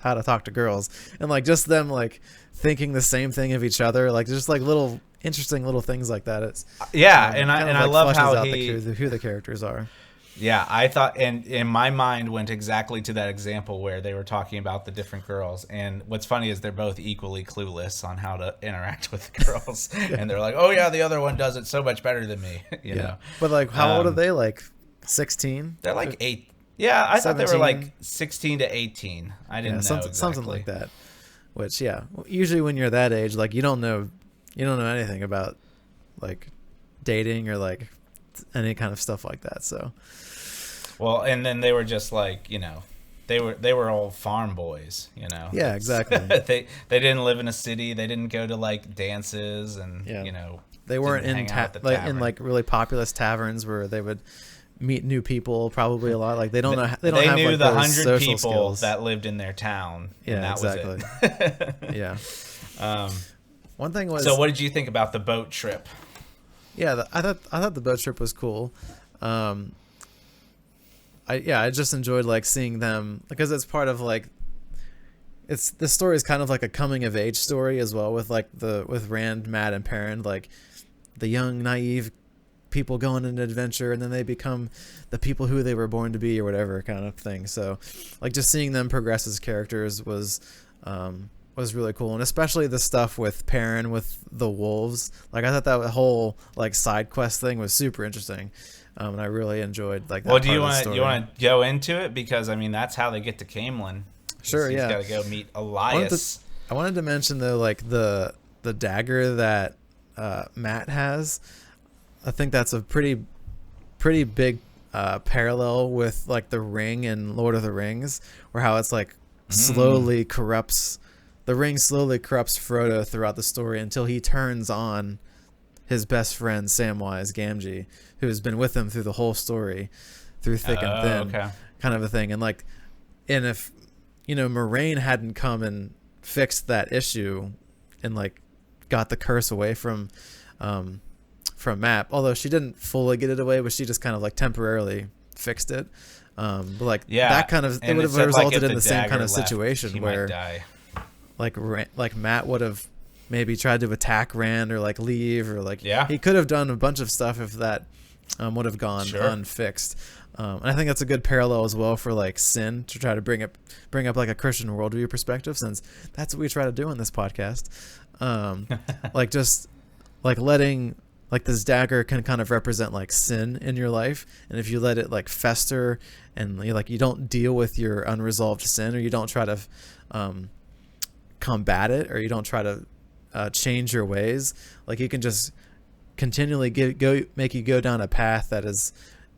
how to talk to girls. And like just them like thinking the same thing of each other, like just like little interesting little things like that. It's and I love how who the characters are. Yeah, I thought, and in my mind went exactly to that example where they were talking about the different girls. And what's funny is they're both equally clueless on how to interact with girls. And they're like, oh yeah, the other one does it so much better than me. You know. But like, how old are they? Like 16? They're like 8. Yeah, I 17? Thought they were like 16 to 18. I didn't know something like that. Which usually when you're that age, like you don't know anything about like dating or like any kind of stuff like that. So. Well, and then they were just like, they were all farm boys, Yeah, exactly. they didn't live in a city. They didn't go to like dances, and they weren't in like really populous taverns where they would meet new people probably a lot. Like they don't know. They knew like the 100 people skills that lived in their town. Yeah, and that exactly. Was it. One thing was. So, what did you think about the boat trip? Yeah, I thought the boat trip was cool. I just enjoyed like seeing them, because it's part of like, this story is kind of like a coming of age story as well, with like with Rand, Matt, and Perrin, like the young naive people going into adventure, and then they become the people who they were born to be, or whatever kind of thing. So like just seeing them progress as characters was was really cool, and especially the stuff with Perrin with the wolves. Like I thought that whole like side quest thing was super interesting, and I really enjoyed like that. Well, do you want to go into it, because I mean that's how they get to Camelin. Sure, He's yeah. got to go meet Eyeless. I wanted to mention though, like the dagger that Matt has. I think that's a pretty big parallel with like the ring in Lord of the Rings, where how it's like slowly corrupts. The ring slowly corrupts Frodo throughout the story until he turns on his best friend Samwise Gamgee, who has been with him through the whole story, through thick and thin, kind of a thing. And like, and if Moraine hadn't come and fixed that issue and like got the curse away from Matt, although she didn't fully get it away, but she just kind of like temporarily fixed it. But like that kind of, it would have resulted in the same kind of situation where like Matt would have maybe tried to attack Rand or like leave, or like he could have done a bunch of stuff if that would have gone unfixed. And I think that's a good parallel as well for like sin, to try to bring up like a Christian worldview perspective, since that's what we try to do in this podcast. Like just like letting, like this dagger can kind of represent like sin in your life, and if you let it like fester and you don't deal with your unresolved sin, or you don't try to combat it, or you don't try to change your ways, like you can just continually make you go down a path that is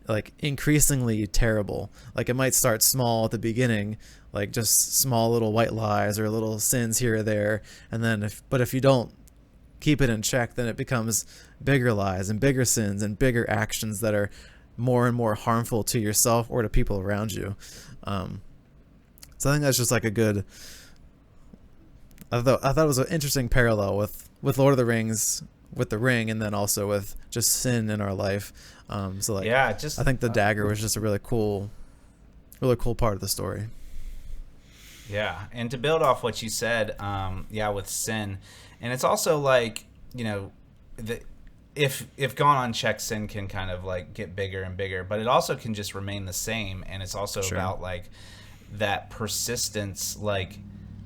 like increasingly terrible. Like it might start small at the beginning, like just small little white lies or little sins here or there, and then if you don't keep it in check, then it becomes bigger lies and bigger sins and bigger actions that are more and more harmful to yourself or to people around you. So I think that's just like a good, I thought it was an interesting parallel with Lord of the Rings, with the ring, and then also with just sin in our life. So like, I think the dagger was just a really cool part of the story. Yeah, and to build off what you said, with sin, and it's also like, if gone unchecked, sin can kind of like get bigger and bigger, but it also can just remain the same, and it's also about like that persistence, like.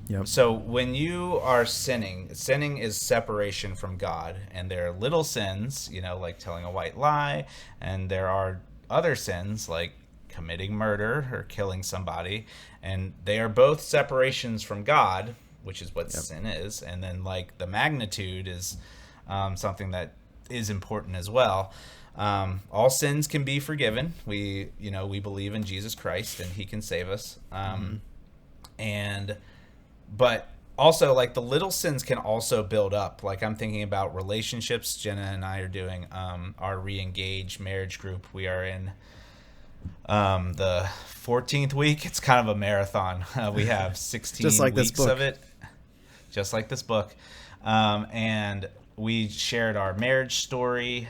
Yep. So when you are sinning is separation from God, and there are little sins, like telling a white lie, and there are other sins like committing murder or killing somebody, and they are both separations from God, which is what sin is. And then like the magnitude is something that is important as well. All sins can be forgiven. We believe in Jesus Christ and he can save us. But also, like, the little sins can also build up. Like, I'm thinking about relationships. Jenna and I are doing our re-engage marriage group. We are in the 14th week. It's kind of a marathon. We have 16 weeks of it, just like this book. And we shared our marriage story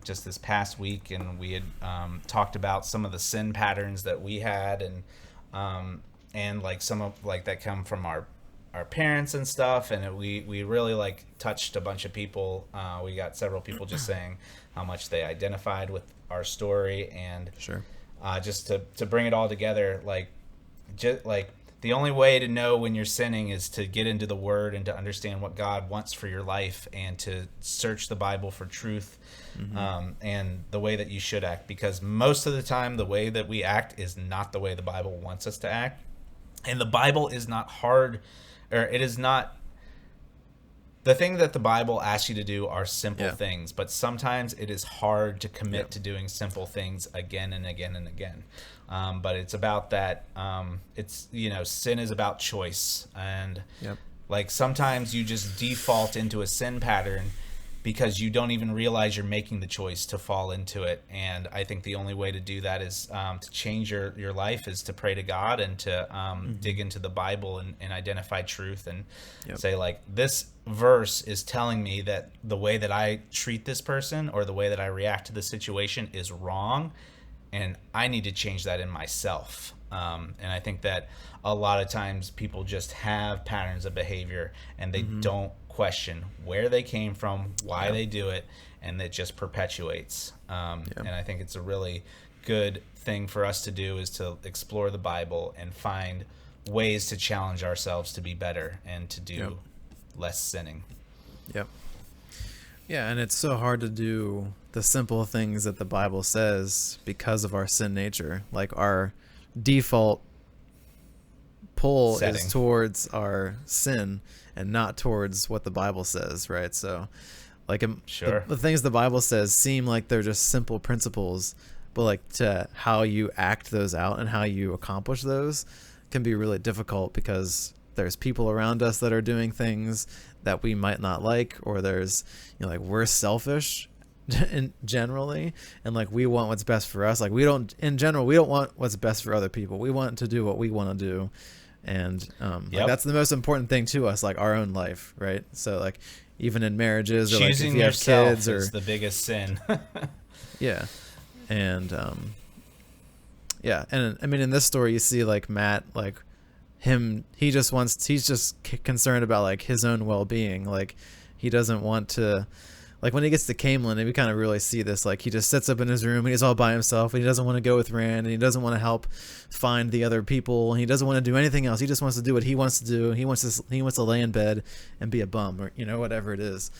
just this past week, and we had talked about some of the sin patterns that we had, and like some of like that come from our parents and stuff, and we really like touched a bunch of people. We got several people just saying how much they identified with our story, and just to bring it all together, like the only way to know when you're sinning is to get into the Word and to understand what God wants for your life, and to search the Bible for truth, and the way that you should act, because most of the time the way that we act is not the way the Bible wants us to act. And the Bible is not hard, or it is not. The thing that the Bible asks you to do are simple things, but sometimes it is hard to commit to doing simple things again and again and again. But it's about that. It's sin is about choice, and like sometimes you just default into a sin pattern because you don't even realize you're making the choice to fall into it. And I think the only way to do that is to change your life, is to pray to God and to dig into the Bible and identify truth, and say, like, this verse is telling me that the way that I treat this person or the way that I react to the situation is wrong, and I need to change that in myself. And I think that a lot of times people just have patterns of behavior, and they don't question where they came from, why they do it, and it just perpetuates. And I think it's a really good thing for us to do, is to explore the Bible and find ways to challenge ourselves to be better and to do less sinning. Yep. Yeah, and it's so hard to do the simple things that the Bible says because of our sin nature. Like our default pull Setting. is towards our sin and not towards what the Bible says, right? So like Sure. the things the Bible says seem like they're just simple principles, but like to how you act those out and how you accomplish those can be really difficult because there's people around us that are doing things that we might not like, or there's, you know, like we're selfish generally, and like we want what's best for us. Like we don't want what's best for other people. We want to do what we want to do. And like that's the most important thing to us, like our own life, right? So like even in marriages, or like if Choosing you have yourself kids, or is the biggest sin. yeah. And yeah, and I mean in this story you see like Matt, like he's just concerned about like his own well-being. Like he doesn't want to, like when he gets to Camelin, and we kind of really see this, like he just sits up in his room and he's all by himself, and he doesn't want to go with Rand, and he doesn't want to help find the other people, and he doesn't want to do anything else. He just wants to do what he wants to do. He wants to lay in bed and be a bum, or, you know, whatever it is.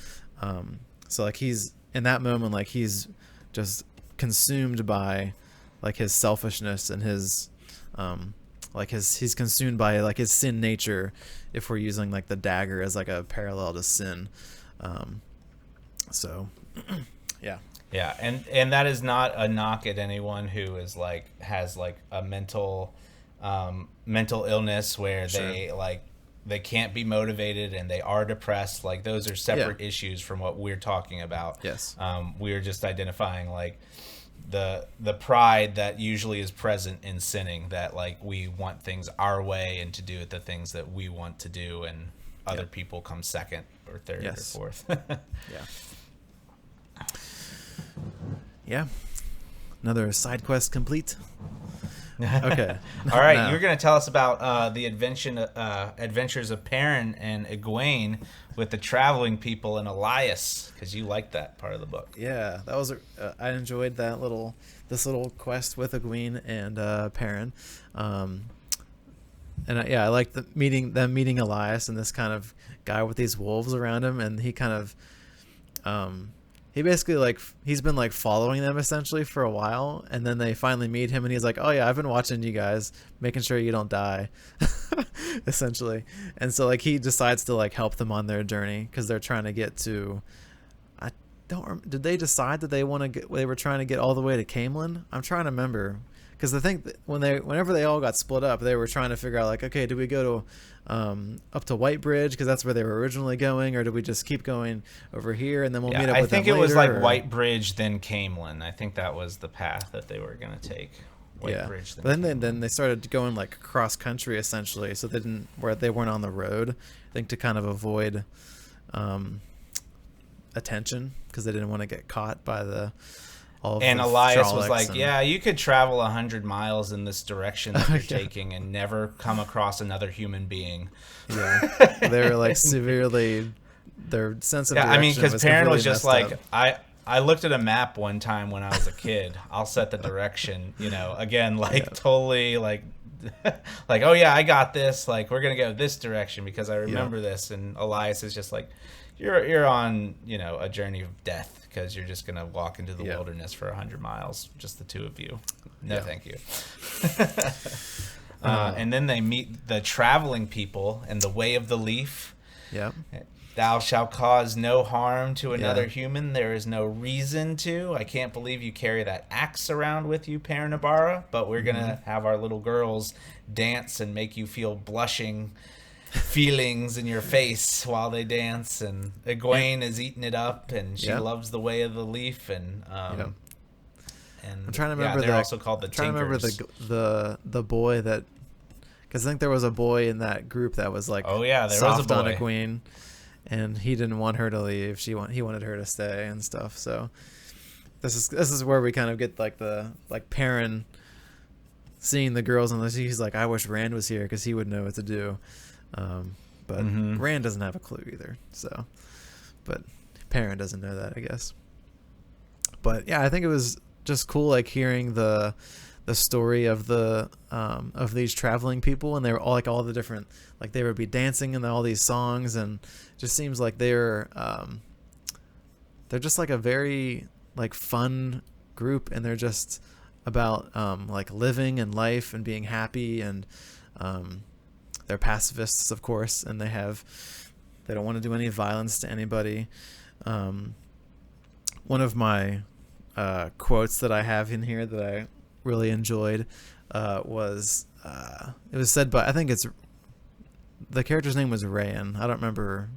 So like he's in that moment, like he's just consumed by like his selfishness and his like he's consumed by like his sin nature, if we're using like the dagger as like a parallel to sin. So yeah, and that is not a knock at anyone who is like has like a mental illness where they can't be motivated and they are depressed. Like those are separate issues from what we're talking about. Yes. We're just identifying like the pride that usually is present in sinning, that like we want things our way and to do the things that we want to do, and other people come second or third or fourth. Yeah. Another side quest complete. Okay. All right, now you're going to tell us about the adventures of Perrin and Egwene with the traveling people and Eyeless, because you liked that part of the book. Yeah, that was I enjoyed this little quest with Egwene and Perrin, and I liked meeting Eyeless and this kind of guy with these wolves around him, and he kind of he basically like he's been like following them essentially for a while, and then they finally meet him, and he's like, oh yeah, I've been watching you guys, making sure you don't die, essentially. And so like he decides to like help them on their journey because they're trying to get to, did they decide that they were trying to get all the way to Camelin? I'm trying to remember, because I think whenever they all got split up, they were trying to figure out like, okay, do we go to up to Whitebridge because that's where they were originally going, or do we just keep going over here and then we'll meet up with them later? I think it was like Whitebridge then Camelin. I think that was the path that they were going to take. Whitebridge. But then they started going like cross country essentially, so they weren't on the road. I think to kind of avoid attention, because they didn't want to get caught by and Eyeless was like, yeah, you could travel 100 miles in this direction that you're taking and never come across another human being. Yeah, they were like severely, their sense of direction. I mean, because Perrin was just like, up. I looked at a map one time when I was a kid. I'll set the direction, again, like totally like, like, oh yeah, I got this. Like, we're going to go this direction because I remember this. And Eyeless is just like, you're on, a journey of death, because you're just going to walk into the wilderness for 100 miles, just the two of you. No, thank you. And then they meet the traveling people and the way of the leaf. Yeah. Thou shalt cause no harm to another human. There is no reason to. I can't believe you carry that axe around with you, Perrin Ibarra, but we're going to have our little girls dance and make you feel blushing feelings in your face while they dance, and Egwene is eating it up, and she loves the way of the leaf, and and I'm trying to remember they're also called the Tinkers. I'm trying to remember the boy that, because I think there was a boy in that group that was like, oh yeah, there soft was a boy on Egwene, and he didn't want her to leave. He wanted her to stay and stuff. So this is where we kind of get like Perrin seeing the girls, and he's like, I wish Rand was here because he would know what to do. But Rand doesn't have a clue either. So, but Perrin doesn't know that, I guess. But yeah, I think it was just cool, like hearing the the story of of these traveling people, and they were all like all the different, like they would be dancing in all these songs, and it just seems like they're just like a very like fun group, and they're just about like living and life and being happy, and they're pacifists, of course, and they don't want to do any violence to anybody. One of my quotes that I have in here that I really enjoyed was it was said by, I think it's, the character's name was Rayan. I don't remember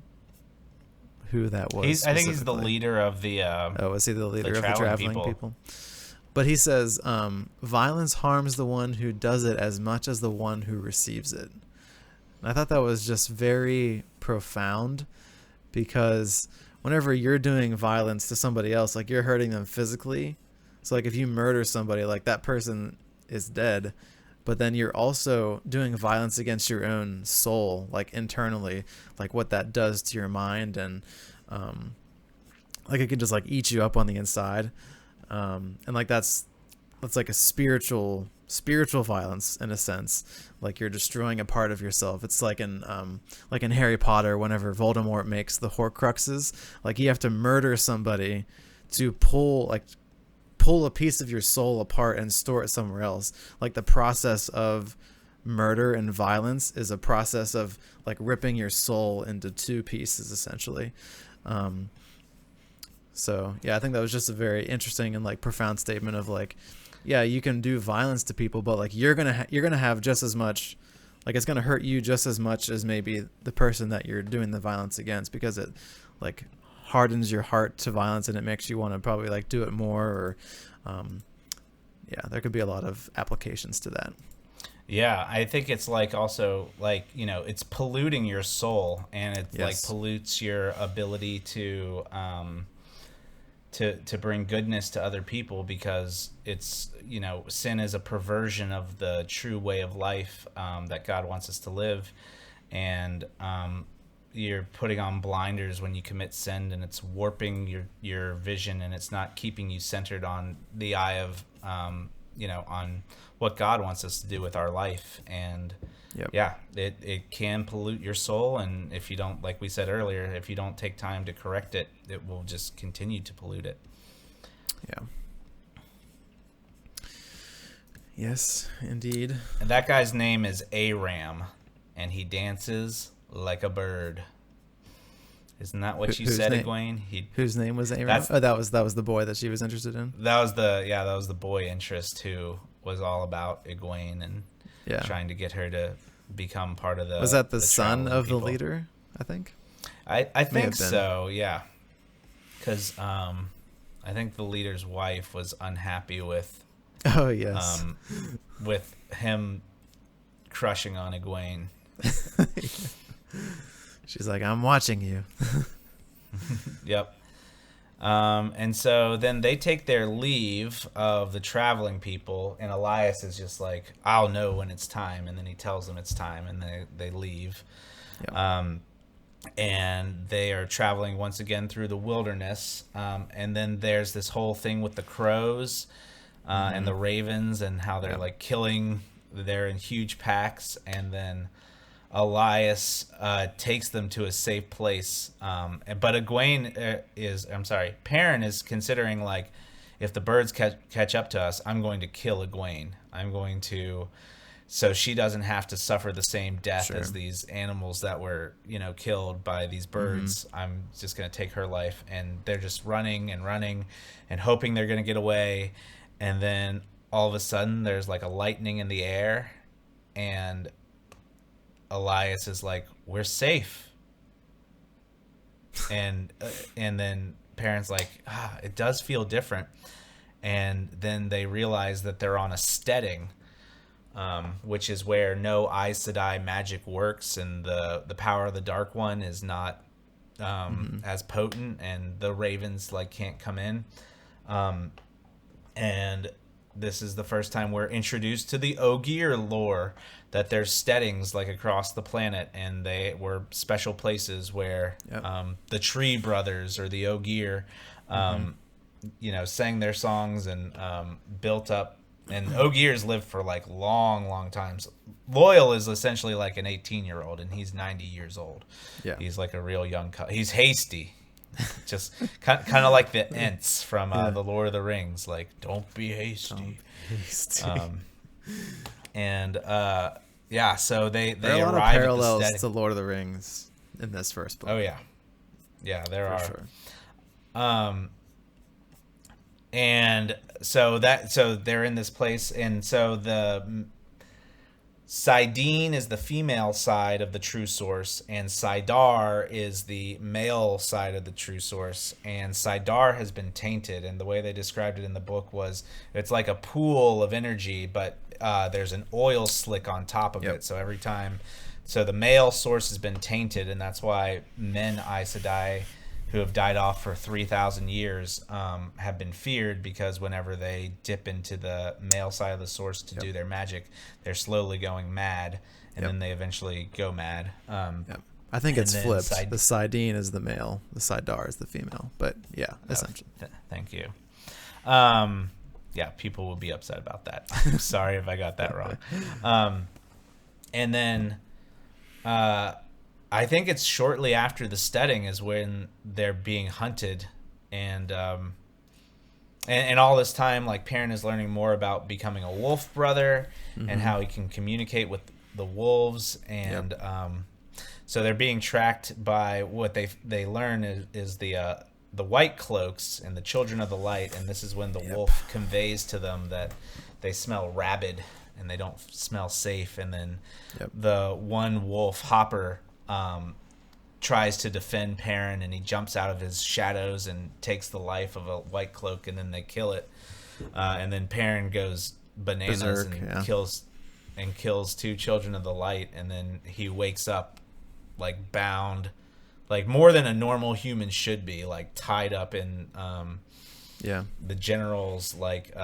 who that was. I think he's the leader of the is he the leader of the traveling people? But he says, violence harms the one who does it as much as the one who receives it. And I thought that was just very profound, because whenever you're doing violence to somebody else, like you're hurting them physically. So like if you murder somebody, like that person is dead, but then you're also doing violence against your own soul, like internally, like what that does to your mind, and like it can just like eat you up on the inside. And like that's like a spiritual violence in a sense, like you're destroying a part of yourself. It's like in Harry Potter, whenever Voldemort makes the Horcruxes, like you have to murder somebody to pull a piece of your soul apart and store it somewhere else. Like the process of murder and violence is a process of like ripping your soul into two pieces, essentially. So yeah, I think that was just a very interesting and like profound statement of like, yeah, you can do violence to people, but like you're gonna have just as much, like it's gonna hurt you just as much as maybe the person that you're doing the violence against, because it like hardens your heart to violence, and it makes you want to probably like do it more, or yeah, there could be a lot of applications to that. Yeah, I think it's like also like, you know, it's polluting your soul, and it like pollutes your ability to bring goodness to other people, because it's, you know, sin is a perversion of the true way of life that God wants us to live, and you're putting on blinders when you commit sin, and it's warping your vision, and it's not keeping you centered on the eye of you know, on what God wants us to do with our life. And yeah, it can pollute your soul, and if you don't, like we said earlier, if you don't take time to correct it, it will just continue to pollute it. Yeah. Yes, indeed. And that guy's name is Aram, and he dances like a bird. Isn't that what you said, Egwene? Whose name was Aram? Oh, that was the boy that she was interested in. That was the boy interest who was all about Egwene and trying to get her to become part of the. Was that the son of the leader? I think. I think so. Yeah, because I think the leader's wife was unhappy with. Oh yes. With him crushing on Egwene. She's like, I'm watching you. Yep. And so then they take their leave of the traveling people, and Elias is just like, I'll know when it's time. And then he tells them it's time, and they leave. Yep. And they are traveling once again through the wilderness. And then there's this whole thing with the crows and the ravens, and how they're like killing. They're in huge packs, and then Elias takes them to a safe place, but Egwene Perrin is considering, like, if the birds catch up to us, I'm going to kill Egwene. I'm going to, so she doesn't have to suffer the same death as these animals that were, you know, killed by these birds. I'm just going to take her life. And they're just running and hoping they're going to get away. And then all of a sudden there's like a lightning in the air, and Elias is like, we're safe. And then Perrin's like, it does feel different. And then they realize that they're on a steading, which is where no Aes Sedai magic works, and the power of the Dark One is not as potent, and the ravens like can't come in. And this is the first time we're introduced to the Ogier lore, that there's steadings like across the planet, and they were special places where the Tree Brothers or the Ogier, you know, sang their songs and built up And Ogiers live for like long times. Loyal is essentially like an 18-year-old, and he's 90 years old. Yeah. He's like a real young. He's hasty, just kind of like the Ents from the Lord of the Rings. Like, don't be hasty. And so they there are a lot of arrive parallels at the to Lord of the Rings in this first book. Oh yeah, there are. Sure. And so they're in this place, and so the Sidene is the female side of the true source, and Sidar is the male side of the true source. And Sidar has been tainted, and the way they described it in the book was it's like a pool of energy, but there's an oil slick on top of it. So every time, so the male source has been tainted, and that's why men Aes Sedai who have died off for 3,000 years have been feared, because whenever they dip into the male side of the source to do their magic, they're slowly going mad, and then they eventually go mad. I think it's flipped. The Sidene is the male, the Sidar is the female. But yeah, essentially. Thank you. Yeah, people will be upset about that. I'm sorry if I got that wrong. And then I think it's shortly after the steading is when they're being hunted, and all this time, like, Perrin is learning more about becoming a wolf brother and how he can communicate with the wolves, and so they're being tracked by what they learn is the White Cloaks and the Children of the Light, and this is when the wolf conveys to them that they smell rabid and they don't smell safe, and then the one wolf, Hopper, tries to defend Perrin, and he jumps out of his shadows and takes the life of a White Cloak, and then they kill it, and then Perrin goes bananas and kills two Children of the Light, and then he wakes up like bound, like more than a normal human should be, like tied up in the general's like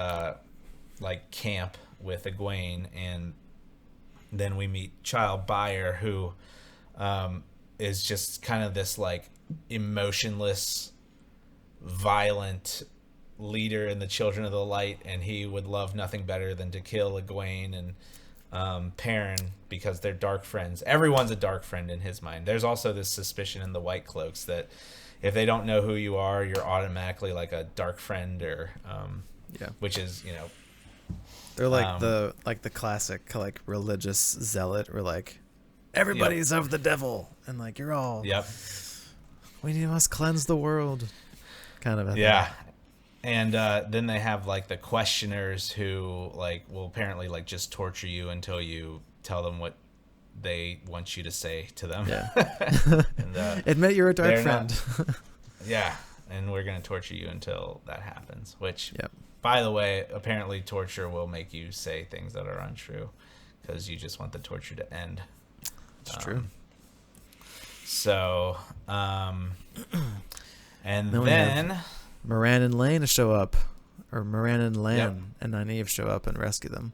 camp with Egwene. And then we meet Child Buyer, who is just kind of this like emotionless, violent leader in the Children of the Light, and he would love nothing better than to kill Egwene and Perrin, because they're dark friends. Everyone's a dark friend in his mind. There's also this suspicion in the White Cloaks that if they don't know who you are, you're automatically like a dark friend, or which is, you know, they're like the classic like religious zealot, or like everybody's of the devil, and like you're all we must cleanse the world, kind of a thing. And then they have like the questioners, who like will apparently like just torture you until you tell them what they want you to say to them. And, admit you're a dark friend. And we're gonna torture you until that happens, which by the way, apparently torture will make you say things that are untrue, because you just want the torture to end. It's true. So and then Moran and Lane show up, or Moran and Lan and Nynaeve show up and rescue them.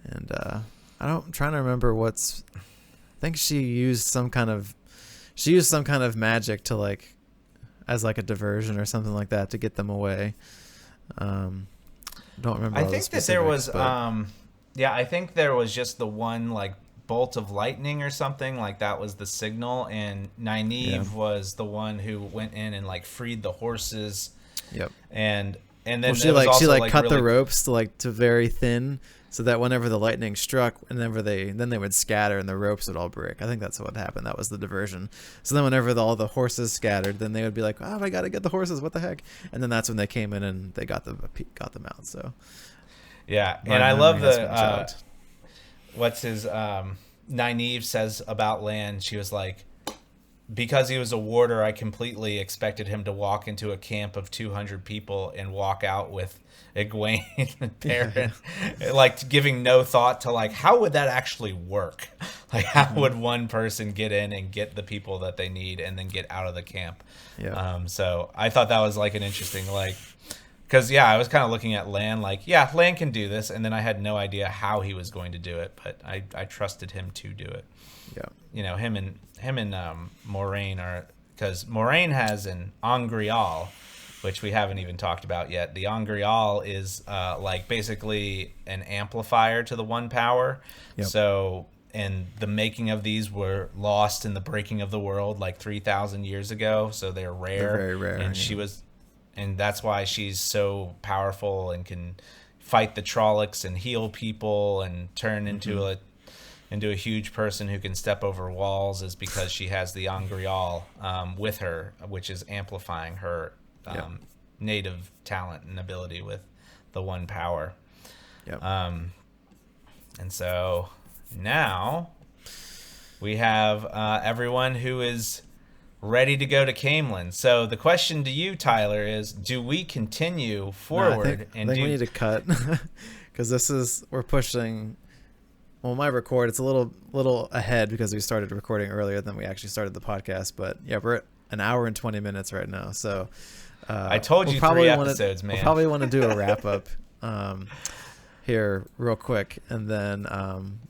And I'm trying to remember I think she used some kind of magic to like, as like a diversion or something like that, to get them away. Don't remember. I think that there was I think there was just the one like bolt of lightning or something, like that was the signal, and Nynaeve was the one who went in and like freed the horses. And then she cut the ropes to very thin, so that whenever the lightning struck, whenever they would scatter and the ropes would all break. I think that's what happened. That was the diversion. So then whenever all the horses scattered, then they would be like, "Oh, I gotta get the horses! What the heck?" And then that's when they came in and they got them out. So and I love the what's his Nynaeve says about Lan. She was like, because he was a warder, I completely expected him to walk into a camp of 200 people and walk out with Egwene and Perrin, like giving no thought to like, how would that actually work? Like, how would one person get in and get the people that they need and then get out of the camp? So I thought that was like an interesting, like, because I was kind of looking at Lan like, Lan can do this, and then I had no idea how he was going to do it, but I trusted him to do it. You know, him and Moraine are, because Moraine has an Angreal, which we haven't even talked about yet. The Angreal is like basically an amplifier to the one power. Yep. So, and the making of these were lost in the breaking of the world like 3,000 years ago. So they're rare. They're very rare. And she was, and that's why she's so powerful and can fight the Trollocks and heal people and turn into a huge person who can step over walls, is because she has the Angreal with her, which is amplifying her native talent and ability with the one power. Yep. And so now we have everyone who is ready to go to Camelin. So the question to you, Tyler, is: do we continue forward? I think we need to cut because we're pushing. Well, my record, it's a little ahead because we started recording earlier than we actually started the podcast. But yeah, we're at an hour and 20 minutes right now. So I told you 3 episodes, man. We'll probably want to do a wrap up here real quick, and then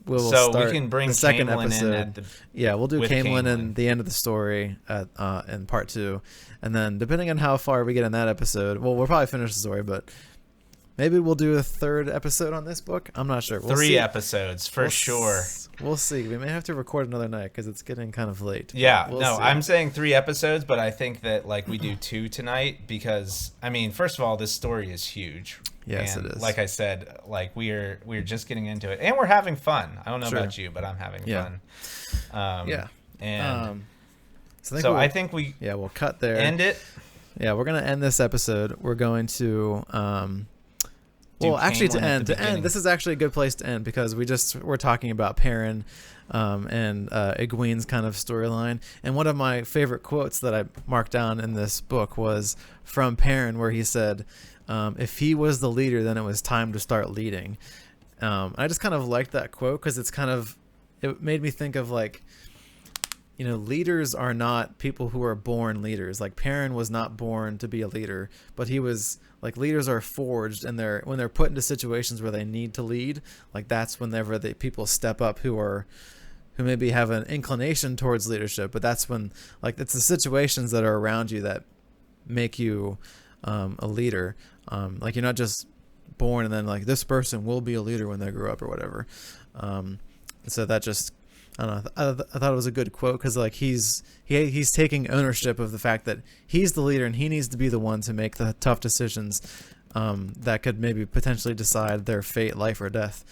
we'll start we can bring the second Camelin episode. We'll do Camelin in the end of the story in part 2, and then depending on how far we get in that episode, we'll probably finish the story, but maybe we'll do a third episode on this book. I'm not sure. We'll 3 see. episodes for sure. We'll see. We may have to record another night because it's getting kind of late. Yeah, we'll no, see. I'm saying 3 episodes, but I think that like we do 2 tonight because, I mean, first of all, this story is huge. Yes, and it is. Like I said, like we're just getting into it, and we're having fun. I don't know Sure. about you, but I'm having fun. And So I think we we'll cut there. end it. Yeah, we're gonna end this episode. We're going to actually, to end, this is actually a good place to end because we're talking about Perrin and Egwene's kind of storyline. And one of my favorite quotes that I marked down in this book was from Perrin, where he said, if he was the leader, then it was time to start leading. I just kind of liked that quote because it made me think of like, leaders are not people who are born leaders. Like Perrin was not born to be a leader, but he was like, leaders are forged, and when they're put into situations where they need to lead, like that's whenever people step up who maybe have an inclination towards leadership, but that's when, like, it's the situations that are around you that make you a leader. Like you're not just born and then like this person will be a leader when they grow up or whatever. So that just, I don't know. I thought it was a good quote because like he's taking ownership of the fact that he's the leader and he needs to be the one to make the tough decisions that could maybe potentially decide their fate, life or death,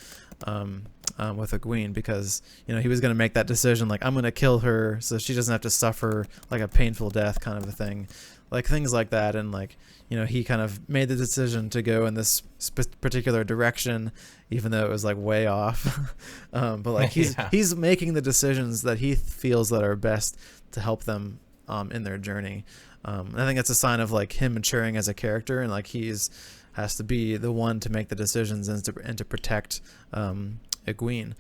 with Egwene, because he was going to make that decision like, I'm going to kill her so she doesn't have to suffer like a painful death kind of a thing, like things like that. And like he kind of made the decision to go in this particular direction, even though it was like way off. But like he's making the decisions that he feels that are best to help them in their journey. And I think that's a sign of like him maturing as a character, and like has to be the one to make the decisions and to protect Egwene.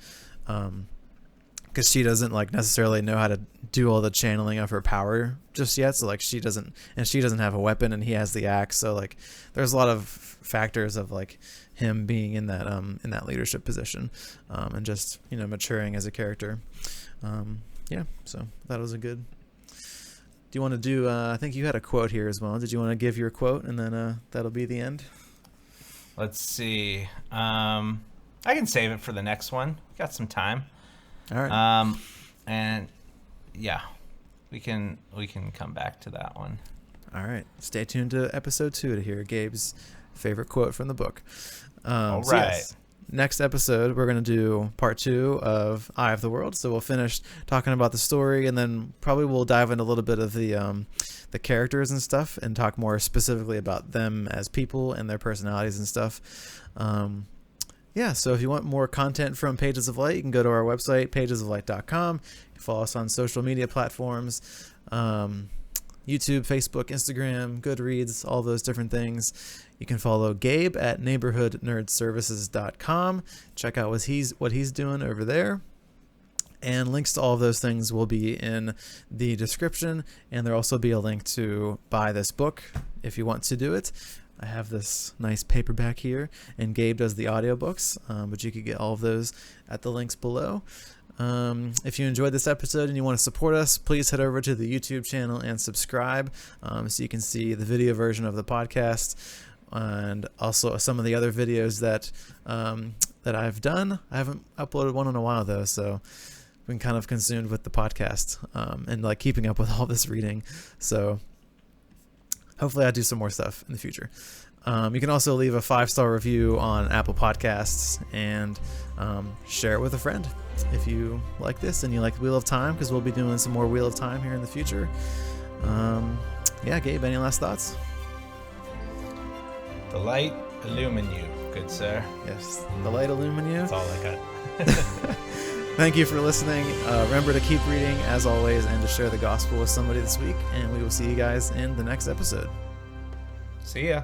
Because she doesn't like necessarily know how to do all the channeling of her power just yet. So like she doesn't have a weapon and he has the axe. So like there's a lot of factors of like him being in that leadership position, and just maturing as a character. So that was a good. Do you want to do? I think you had a quote here as well. Did you want to give your quote and then that'll be the end? Let's see. I can save it for the next one. Got some time. All right. And yeah, we can come back to that one. All right. Stay tuned to episode 2 to hear Gabe's favorite quote from the book. All right. Next episode, we're going to do part 2 of Eye of the World. So we'll finish talking about the story, and then probably we'll dive into a little bit of the characters and stuff, and talk more specifically about them as people and their personalities and stuff. So if you want more content from Pages of Light, you can go to our website, pagesoflight.com. You can follow us on social media platforms, YouTube, Facebook, Instagram, Goodreads, all those different things. You can follow Gabe at neighborhoodnerdservices.com. Check out what he's doing over there. And links to all of those things will be in the description, and there'll also be a link to buy this book if you want to do it. I have this nice paperback here, and Gabe does the audiobooks, but you could get all of those at the links below. If you enjoyed this episode and you want to support us, please head over to the YouTube channel and subscribe so you can see the video version of the podcast and also some of the other videos that I've done. I haven't uploaded one in a while though, so I've been kind of consumed with the podcast and like keeping up with all this reading. So hopefully I'll do some more stuff in the future. You can also leave a 5-star review on Apple Podcasts and share it with a friend if you like this and you like Wheel of Time, because we'll be doing some more Wheel of Time here in the future. Yeah, Gabe, any last thoughts? The light illumine you, good sir. Yes, the light illumine you. That's all I got. Thank you for listening. Remember to keep reading as always and to share the gospel with somebody this week, and we will see you guys in the next episode. See ya.